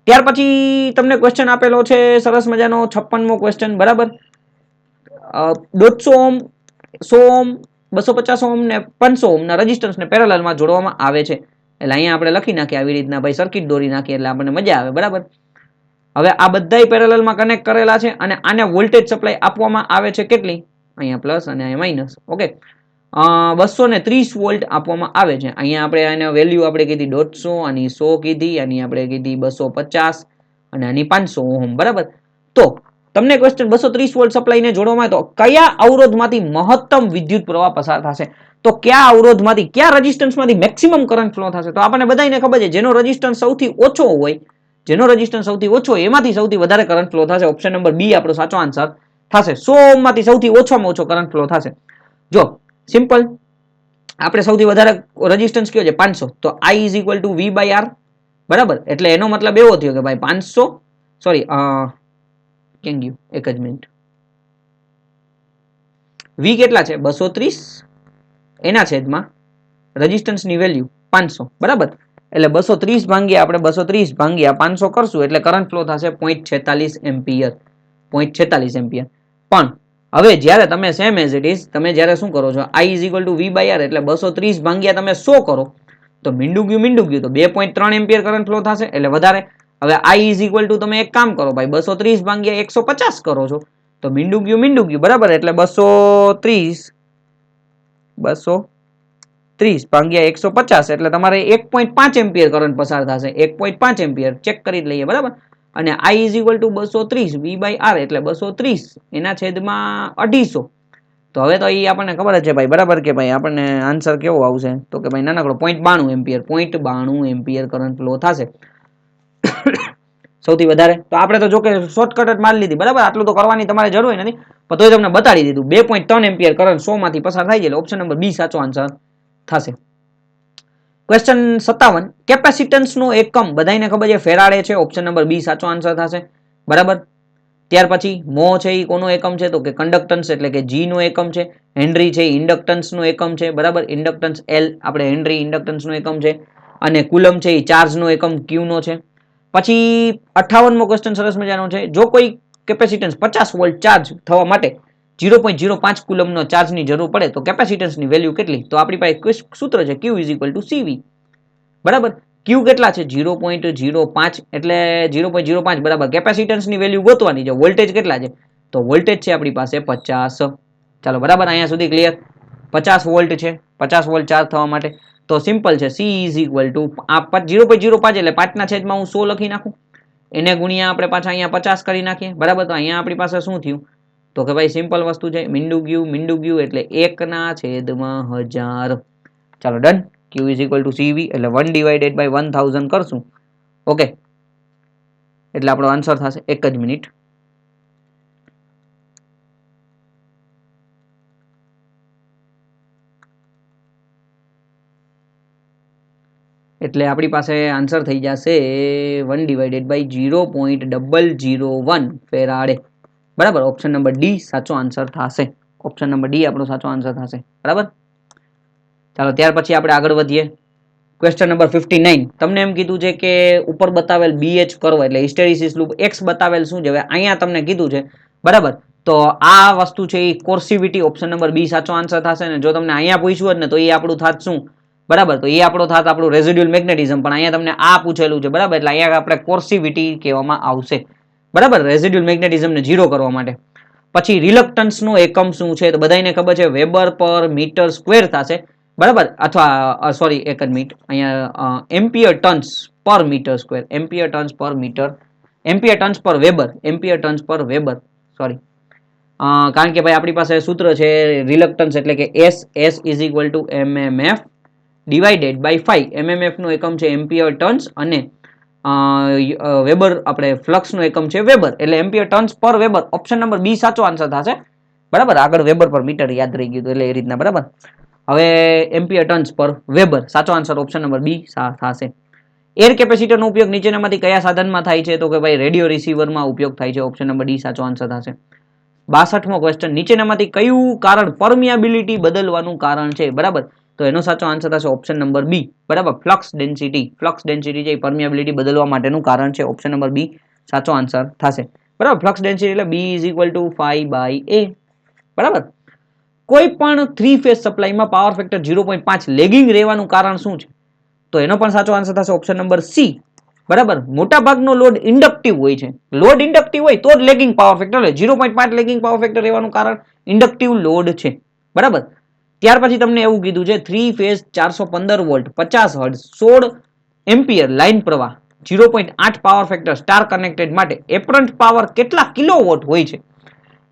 ત્યાર પછી તમને ક્વેશ્ચન આપેલો છે સરસ મજાનો 56મો ક્વેશ્ચન. બરાબર. 150 ઓહમ, 100 ઓહમ, 250 ઓહમ ને 500 ઓહમ ના રેઝિસ્ટન્સને પેરેલલમાં જોડવામાં આવે છે. એટલે અહીંયા આપણે લખી નાખીએ આવી રીતના ભાઈ, સર્કિટ દોરી નાખીએ એટલે આપણને મજા આવે. બરાબર. હવે આ બધાય પેરેલલમાં કનેક્ટ કરેલા છે અને આને વોલ્ટેજ સપ્લાય આપવામાં આવે છે કેટલી? અહીંયા પ્લસ અને અહીંયા માઇનસ. ઓકે. 230 વોલ્ટ આપવામાં આવે છે. અહીંયા આપણે આને વેલ્યુ આપણે કીધી 150, આની 100 કીધી, આની આપણે કીધી 250 અને આની 500 ઓહમ. બરાબર. તો તમને ક્વેશ્ચન 230 વોલ્ટ સપ્લાયને જોડવામાં આવે તો કયા અવરોધમાંથી મહત્તમ વિદ્યુત પ્રવાહ પસાર થશે? તો કયા અવરોધમાંથી, કયા રેઝિસ્ટન્સમાંથી મેક્સિમમ કરંટ ફ્લો થશે? તો આપણને બધાને ખબર છે જેનો રેઝિસ્ટન્સ સૌથી ઓછો હોય, એમાંથી સૌથી વધારે કરંટ ફ્લો થશે. ઓપ્શન નંબર બી આપણો સાચો આન્સર થશે. 100 માંથી સૌથી ઓછામાં ઓછો કરંટ ફ્લો થશે. જો સિમ્પલ, આપણે સૌથી વધારે રેઝિસ્ટન્સ કયો છે? 500. તો I is equal to V by R. બરાબર. એટલે એનો મતલબ એવો થયો કે ભાઈ 500, સોરી કેમ ગયું, એક જ મિનિટ. V કેટલા છે? 230, એના છેદમાં રેઝિસ્ટન્સની વેલ્યુ 500. બરાબર. એટલે 230 ભાંગ્યા આપણે 230 ભાંગ્યા 500 કરશું એટલે કરંટ ફ્લો થશે 0.46 એમ્પિયર. 0.46 એમ્પિયર. પણ હવે જ્યારે તમે સેમ એઝ ઇટ ઇઝ, તમે જ્યારે શું કરો છો, I is equal to V by R એટલે 230 ભાંગ્યા તમે 100 કરો તો મીંડું ગયું તો 2.3 એમ્પિયર કરંટ ફ્લો થશે, એટલે વધારે. હવે I ઇઝ ઇક્વલ ટુ તમે એક કામ કરો ભાઈ, 230 ભાંગ્યા 150 કરો છો તો મીંડું ગયું. બરાબર. એટલે 230 ભાંગ્યા 150 એટલે તમારે 1.5 એમ્પિયર કરંટ પસાર થશે. 1.5 એમ્પિયર ચેક કરી લઈએ. બરાબર. અને I is equal to 230 V by R એટલે 230 એના છેદમાં 250. તો હવે તો એ આપણને ખબર જ છે ભાઈ. બરાબર કે ભાઈ આપણને આન્સર કેવો આવશે? તો કે ભાઈ નાનકડો 0.92 એમ્પિયર, 0.92 એમ્પિયર કરંટ ફ્લો થશે સૌથી વધારે. તો આપણે તો જો કે શોર્ટકટ જ મારી લીધી. બરાબર. આટલું તો કરવાની તમારે જરૂર નથી, પણ તોય તમને બતાડી દીધું. 2.3 એમ્પિયર કરંટ 100 માંથી પસાર થાય છે. એટલે ઓપ્શન નંબર બી સાચો આન્સર થશે. ક્વેશ્ચન 57, કેપેસિટન્સ નો એકમ બધાને ખબર છે ફેરાડે છે. ઓપ્શન નંબર બી સાચો આન્સર થશે. બરાબર. ત્યાર પછી મો છે એ કોનો એકમ છે? તો કે કન્ડક્ટન્સ એટલે કે જી નો એકમ છે. હેનરી છે ઇન્ડક્ટન્સ નો એકમ છે. બરાબર. ઇન્ડક્ટન્સ એલ, આપણે હેનરી ઇન્ડક્ટન્સ નો એકમ છે. અને કુલમ છે એ ચાર્જ નો એકમ ક્યુ નો છે. પછી 58મો ક્વેશ્ચન સરસ મજાનો છે, જો કોઈ કેપેસિટન્સ 50 વોલ્ટ ચાર્જ થવા માટે 0.05 કુલમનો ચાર્જની જરૂર પડે તો કેપેસિટન્સની વેલ્યુ કેટલી? તો આપણી પાસે સૂત્ર છે Q is equal two CV. બરાબર. Q કેટલા છે? 0.05 એટલે 0.05. બરાબર. કેપેસિટન્સની વેલ્યુ ગોતવાની છે. વોલ્ટેજ કેટલા છે? તો વોલ્ટેજ છે આપણી પાસે 50. ચાલો. બરાબર. અહીંયા સુધી ક્લિયર. 50 વોલ્ટ છે, 50 વોલ્ટ ચાર્જ થવા માટે. તો સિમ્પલ છે, C ઇઝ ઇક્વલ ટુ 0.05 એટલે 5 ના છેદમાં હું 100 લખી નાખું, એને ગુણ્યા આપણે પાછા અહીંયા 50 કરી નાખીએ. બરાબર. તો અહીંયા આપણી પાસે શું થયું? તો કે ભાઈ સિમ્પલ વસ્તુ છે, મીંડું ગયું એટલે 1 ના છેદમાં 1000. ચાલો done. Q is equal two CV એટલે 1 ડિવાઇડેડ બાય 1000 કરશું. ઓકે. એટલે આપણો આન્સર થશે. એક જ મિનિટ. એટલે આપણી પાસે આન્સર થઈ જશે 1 ડિવાઇડેડ બાય 0.001 ફેરાડે. બરાબર. ઓપ્શન નંબર ડી સાચો આન્સર થશે. ઓપ્શન નંબર ડી આપણો સાચો આન્સર થશે. બરાબર. ચાલો ત્યાર પછી આપણે આગળ વધીએ. ક્વેશ્ચન નંબર 59, તમને એમ કીધું છે કે ઉપર બતાવેલ BH કર્વ એટલે હિસ્ટેરિસિસ લૂપ X બતાવેલ શું છે? હવે અહીંયા તમને કીધું છે. બરાબર. તો આ વસ્તુ છે એ કોર્સિવિટી. ઓપ્શન નંબર બી સાચો આન્સર થશે. ને જો તમને અહીંયા પૂછ્યું હોત ને તો એ આપણું થાત શું? બરાબર, તો એ આપણો થાત આપણું રેઝિડ્યુઅલ મેગ્નેટિઝમ, પણ અહીંયા તમને આ પૂછેલું છે, બરાબર, એટલે અહીંયા આપણે કોર્સિવિટી કહેવામાં આવશે, બરાબર, રેઝિડ્યુઅલ મેગ્નેટિઝમને 0 કરવા માટે. પછી રિલક્ટન્સ નો એકમ શું છે? તો બધાને ખબર છે વેબર પર મીટર સ્ક્વેર થશે, બરાબર, અથવા સોરી એક જ મિનિટ, અહીંયા એમ્પિયર ટન્સ પર મીટર સ્ક્વેર, એમ્પિયર ટન્સ પર મીટર, એમ્પિયર ટન્સ પર વેબર, એમ્પિયર ટન્સ પર વેબર, સોરી, કારણ કે ભાઈ આપણી પાસે સૂત્ર છે રિલક્ટન્સ એટલે કે S is equal to MMF divided by 5. MMF નો એકમ છે એમ્પિયર ટર્ન્સ અને વેબર આપણે ફ્લક્સ નો એકમ છે વેબર, એટલે ampere turns per weber. Option number B સાચો આન્સર થશે, બરાબર. આગળ વેબર પર મીટર યાદ રહી ગયું એટલે એ રીતના, બરાબર. હવે એમ્પિયર ટર્ન્સ પર વેબર, સાચો આન્સર ઓપ્શન નંબર બી થશે. એર કેપેસિટરનો ઉપયોગ નીચેનામાંથી કયા સાધનમાં થાય છે? તો કે ભાઈ રેડિયો રિસીવરમાં ઉપયોગ થાય છે, ઓપ્શન નંબર ડી સાચો આન્સર થશે. 62મો ક્વેશ્ચન, નીચેનામાંથી કયું કારણ પરમિયાબિલિટી બદલવાનું કારણ છે? બરાબર, તો એનો સાચો આન્સર થશે ઓપ્શન નંબર બી, બરાબર, ફ્લક્સ ડેન્સિટી. ફ્લક્સ ડેન્સિટી છે પરમિયાબિલિટી બદલવા માટેનું કારણ છે, ઓપ્શન નંબર બી સાચો આન્સર થશે, બરાબર. ફ્લક્સ ડેન્સિટી એટલે B is equal two 5/a, બરાબર. કોઈ પણ 3 ફેઝ સપ્લાયમાં પાવર ફેક્ટર 0.5 લેગિંગ રહેવાનું કારણ શું છે? તો એનો પણ સાચો આન્સર થશે ઓપ્શન નંબર સી, બરાબર. મોટા ભાગનો લોડ ઇન્ડક્ટિવ હોય છે, લોડ ઇન્ડક્ટિવ હોય તો જ લેગિંગ પાવર ફેક્ટર હોય. 0.5 લેગિંગ પાવર ફેક્ટર રહેવાનું કારણ ઇન્ડક્ટિવ લોડ છે, બરાબર. ત્યાર પછી તમને એવું કીધું છે 3 phase 415 volt 50 hertz 16 ampere line પ્રવાહ 0.8 પાવર ફેક્ટર સ્ટાર કનેક્ટેડ માટે એપરન્ટ પાવર કેટલા કિલોવોટ હોય છે?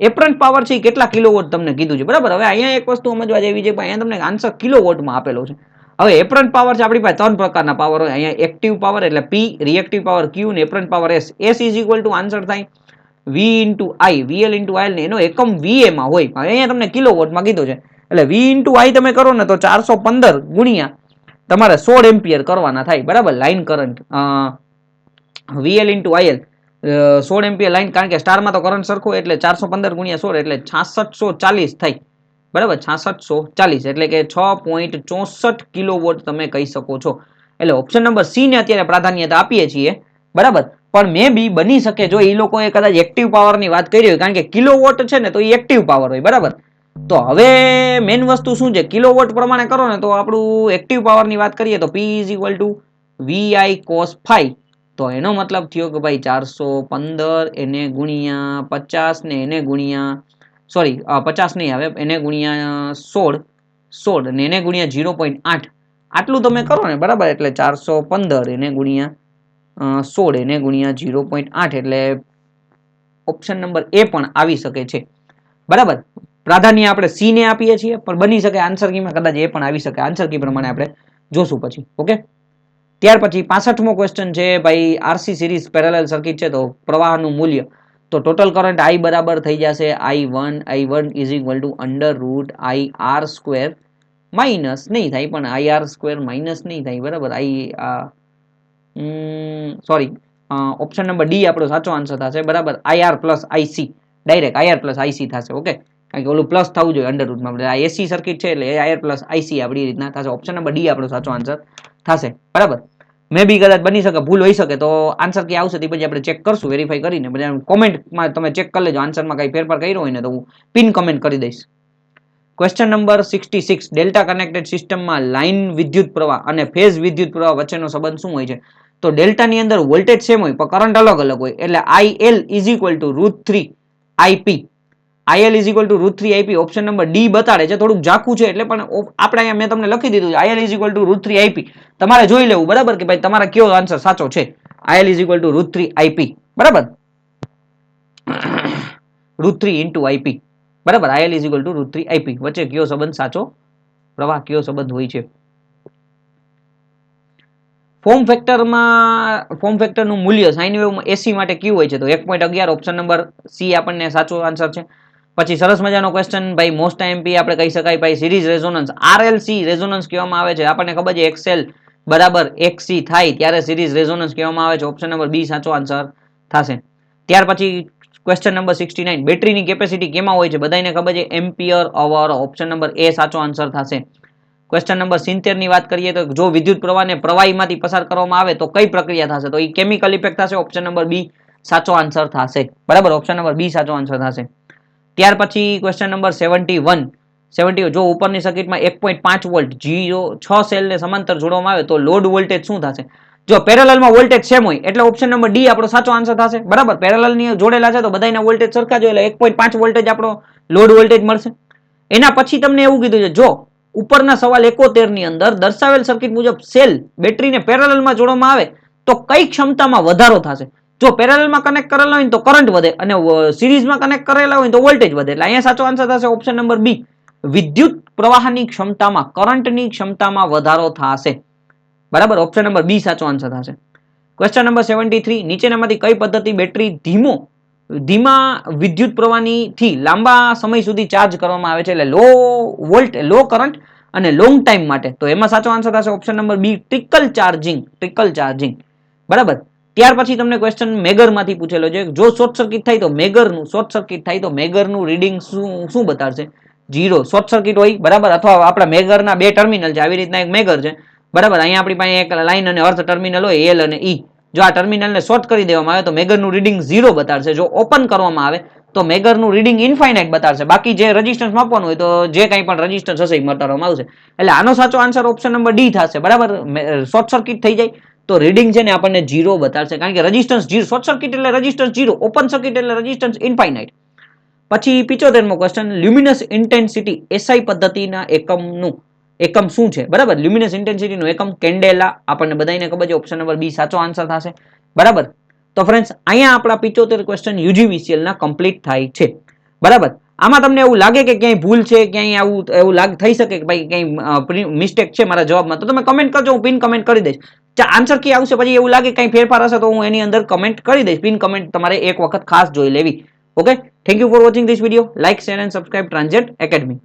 એપરન્ટ પાવર છે કેટલા કિલોવોટ તમને કીધું છે, બરાબર. હવે અહીંયા એક વસ્તુ સમજવા જેવી છે, અહીંયા તમને આન્સર કિલોવોટમાં આપેલો છે. હવે એપરન્ટ પાવર છે આપણી પાસે 3 પ્રકારના પાવર હોય. અહીંયા એક્ટિવ પાવર એટલે પી, રિએક્ટિવ પાવર ક્યુ અને apparent power S. S is equal to answer થાય V into I, VL into IL ને એનો એકમ વીએમાં હોય. અહીંયા તમને કિલોવોટમાં કીધું છે એટલે વી ઇન્ટુ આઈ તમે કરો ને તો 415 ગુણ્યા તમારે 16 એમ્પિયર કરવાના થાય, બરાબર. Line current VL into IL 16 ampere line, કારણ કે સ્ટારમાં તો કરંટ સરખો એટલે 415 ગુણ્યા 16 એટલે 6640 થાય, બરાબર. 6640 એટલે કે 6.64 કિલોવોટ તમે કહી શકો છો. એટલે ઓપ્શન નંબર સી ને અત્યારે પ્રાધાન્યતા આપીએ છીએ, બરાબર. પણ મે બી બની શકે જો એ લોકોએ કદાચ એક્ટિવ પાવરની વાત કરી હોય, કારણ કે કિલોવોટ છે ને તો એ એક્ટિવ પાવર હોય, બરાબર. તો હવે મેઇન વસ્તુ શું છે, કિલોવોટ પ્રમાણે કરો ને તો આપણું એક્ટિવ પાવરની વાત કરીએ તો P is equal two VI cos phi. તો એનો મતલબ થયો કે ભાઈ 415 એને ગુણ્યા 50 ને એને ગુણ્યા સોરી 50 નહીં આવે, એને ગુણ્યા 16 ને એને ગુણ્યા 0.8 આટલું તમે કરો ને, બરાબર. એટલે 415 એને ગુણ્યા 16 એને ગુણ્યા 0.8 એટલે ઓપ્શન નંબર એ પણ આવી શકે છે, બરાબર. પ્રાધાન્ય આપણે સી ને આપીએ છીએ, પણ બની શકે આન્સર કીમાં કદાચ એ પણ આવી શકે. આન્સર કી પ્રમાણે આપણે જોશું પછી, ઓકે. ત્યાર પછી 65મો ક્વેશ્ચન છે ભાઈ, આરસી સિરીઝ પેરેલલ સર્કિટ છે તો પ્રવાહનું મૂલ્ય, તો ટોટલ કરંટ I બરાબર થઈ જશે I1 is equal two under route IR square minus નહીં થાય, પણ IR સ્ક્વેર માઇનસ નહીં થાય, બરાબર. સોરી ઓપ્શન નંબર ડી આપણો સાચો આન્સર થશે, બરાબર. IR plus IC, direct IR plus IC થશે, ઓકે. કારણ કે ઓલું પ્લસ થવું જોઈએ અંડર રૂટમાં, આ એસી સર્કિટ છે એટલે IR પ્લસ IC આપણી રીતના થશે. ઓપ્શન નંબર ડી આપણો સાચો આન્સર થશે, બરાબર. મે બી કદાચ બની શકે, ભૂલ હોઈ શકે, તો આન્સર ક્યાં આવશે તે પછી આપણે ચેક કરશું, વેરીફાઈ કરીને. પછી કોમેન્ટમાં તમે ચેક કરી લેજો, આન્સરમાં કઈ ફેરફાર કર્યો હોય ને તો હું પિન કમેન્ટ કરી દઈશ. ક્વેશ્ચન નંબર 66, ડેલ્ટા કનેક્ટેડ સિસ્ટમમાં લાઇન વિદ્યુત પ્રવાહ અને ફેઝ વિદ્યુત પ્રવાહ વચ્ચેનો સંબંધ શું હોય છે? તો ડેલ્ટાની અંદર વોલ્ટેજ સેમ હોય પણ કરંટ અલગ અલગ હોય, એટલે IL is equal to √3 IP. IL is equal to √3 IP option number D બતાડે છે, થોડુંક ઝાખું છે એટલે, પણ આપણે અહીંયા મેં તમને લખી દીધું છે IL is equal to √3 IP. તમારે જોઈ લેવું, બરાબર, કે ભાઈ તમારા કયો આન્સર સાચો છે. IL is equal to √3 IP, બરાબર, √3 ઇન્ટુ IP, બરાબર. IL is equal to √3 IP વચ્ચે કયો સંબંધ સાચો પ્રવાહ કયો સંબંધ હોય છે? ફોર્મ ફેક્ટરનું મૂલ્ય સાઇન વેવમાં એસી માટે કયું હોય છે? તો 1.11 ઓપ્શન નંબર સી આપણને સાચો આન્સર છે. પછી સરસ મજાનો ક્વેશ્ચન ભાઈ, મોસ્ટ આઈએમપી આપણે કહી શકાય ભાઈ, સિરીઝ રેઝોનન્સ RLC રેઝોનન્સ કહેવામાં આવે છે. આપણને ખબર છે XL બરાબર XC થાય ત્યારે સિરીઝ રેઝોનન્સ કહેવામાં આવે છે. ઓપ્શન નંબર બી સાચો આન્સર થશે. ત્યાર પછી ક્વેશ્ચન નંબર 69, બેટરીની કેપેસિટી કેમાં હોય છે? બધાને ખબર છે એમ્પિયર અવર. ઓપ્શન નંબર એ સાચો આન્સર થશે. ક્વેશ્ચન નંબર 70 ની વાત કરીએ તો જો વિદ્યુત પ્રવાહને પ્રવાહીમાંથી પસાર કરવામાં આવે તો કઈ પ્રક્રિયા થશે? તો એ કેમિકલ ઇફેક્ટ થશે. ઓપ્શન નંબર બી સાચો આન્સર થશે, બરાબર. ઓપ્શન નંબર બી સાચો આન્સર થશે. ત્યાર પછી ક્વેશ્ચન નંબર 71, 70 જો ઉપરની સર્કિટમાં 1.5 વોલ્ટ 6 સેલને સમાંતર જોડવામાં આવે તો લોડ વોલ્ટેજ શું થશે? જો પેરેલલમાં વોલ્ટેજ સેમ હોય એટલે ઓપ્શન નંબર ડી આપણો સાચો આન્સર થશે. બરાબર, પેરેલલની જોડેલા છે તો બધાના વોલ્ટેજ સરખા જ હોય એટલે 1.5 વોલ્ટેજ આપણો લોડ વોલ્ટેજ મળશે. એના પછી તમને એવું કીધું છે જો ઉપરના સવાલ 71 ની અંદર દર્શાવેલ સર્કિટ મુજબ સેલ બેટરીને પેરેલલમાં જોડવામાં આવે તો કઈ ક્ષમતામાં વધારો થશે? જો પેરેલલમાં કનેક્ટ કરેલા હોય તો કરંટ વધે અને સિરીઝમાં કનેક્ટ કરેલા હોય તો વોલ્ટેજ વધે. એટલે અહીંયા સાચો આન્સર થશે ઓપ્શન નંબર બી, વિદ્યુત પ્રવાહની ક્ષમતામાં કરંટની ક્ષમતામાં વધારો થશે. બરાબર, ઓપ્શન નંબર બી સાચો આન્સર થશે. ક્વેશ્ચન નંબર 73, નીચેનામાંથી કઈ પદ્ધતિ બેટરી ધીમા વિદ્યુત પ્રવાહથી લાંબા સમય સુધી ચાર્જ કરવામાં આવે છે એટલે લો કરંટ અને લોંગ ટાઈમ માટે? તો એમાં સાચો આન્સર થશે option number B, trickle charging. બરાબર, ત્યાર પછી તમને ક્વેશ્ચન મેગરમાંથી પૂછેલો છે. જો શોર્ટ સર્કિટ થાય તો મેગરનું રીડિંગ શું બતાવશે? 0. શોર્ટ સર્કિટ હોય બરાબર, અથવા આપણા મેગરના બે ટર્મિનલ છે, આવી રીતના એક મેગર છે બરાબર. અહીંયા આપણી પાસે એક લાઈન અને અર્થ ટર્મિનલ હોય એલ અને ઈ. જો આ ટર્મિનલને શોર્ટ કરી દેવામાં આવે તો મેગરનું રીડિંગ 0 બતાવશે. જો ઓપન કરવામાં આવે તો મેગરનું રીડિંગ ઇન્ફાઇનાઇટ બતાવશે. બાકી જે રેઝિસ્ટન્સ માપવાનું હોય તો જે કંઈ પણ રેઝિસ્ટન્સ હશે એ બતાવવામાં આવશે. એટલે આનો સાચો આન્સર ઓપ્શન નંબર ડી થશે. બરાબર, શોર્ટ સર્કિટ થઈ જાય તો રીડિંગ છે ને આપણને 0 બતાવશે, કારણ કે રેઝિસ્ટન્સ 0, શોર્ટ સર્કિટ એટલે રેઝિસ્ટન્સ 0, ઓપન સર્કિટ એટલે રેઝિસ્ટન્સ ઇન્ફાઇનાઇટ. પછી 75મો ક્વેશ્ચન, લ્યુમિનસ ઇન્ટેન્સિટી એસઆઈ પદ્ધતિના એકમ શું છે? બરાબર, લ્યુમિનસ ઇન્ટેન્સિટીનું એકમ કેન્ડેલા, આપણને બધાને ખબર છે, ઓપ્શન નંબર બી સાચો આન્સર થશે. બરાબર, તો ફ્રેન્ડ્સ અહીંયા આપણા 75 ક્વેશ્ચન યુજીવીસીએલ ના કમ્પ્લીટ થાય છે. બરાબર, આમાં તમને એવું લાગે કે ક્યાંય ભૂલ છે, ક્યાંય એવું થઈ શકે કે ભાઈ ક્યાંય મિસ્ટેક છે મારા જવાબમાં, તો તમે કમેન્ટ કરજો, હું પિન કમેન્ટ કરી દઈશ. આન્સર કી આવશે પછી એવું લાગે કઈ ફેરફાર હશે તો હું એની અંદર કમેન્ટ કરી દઈશ. પિન કમેન્ટ તમારે એક વખત ખાસ જોઈ લેવી. Okay, thank you for watching this video. Like, share and subscribe ટ્રાન્ઝેટ એકેડમી.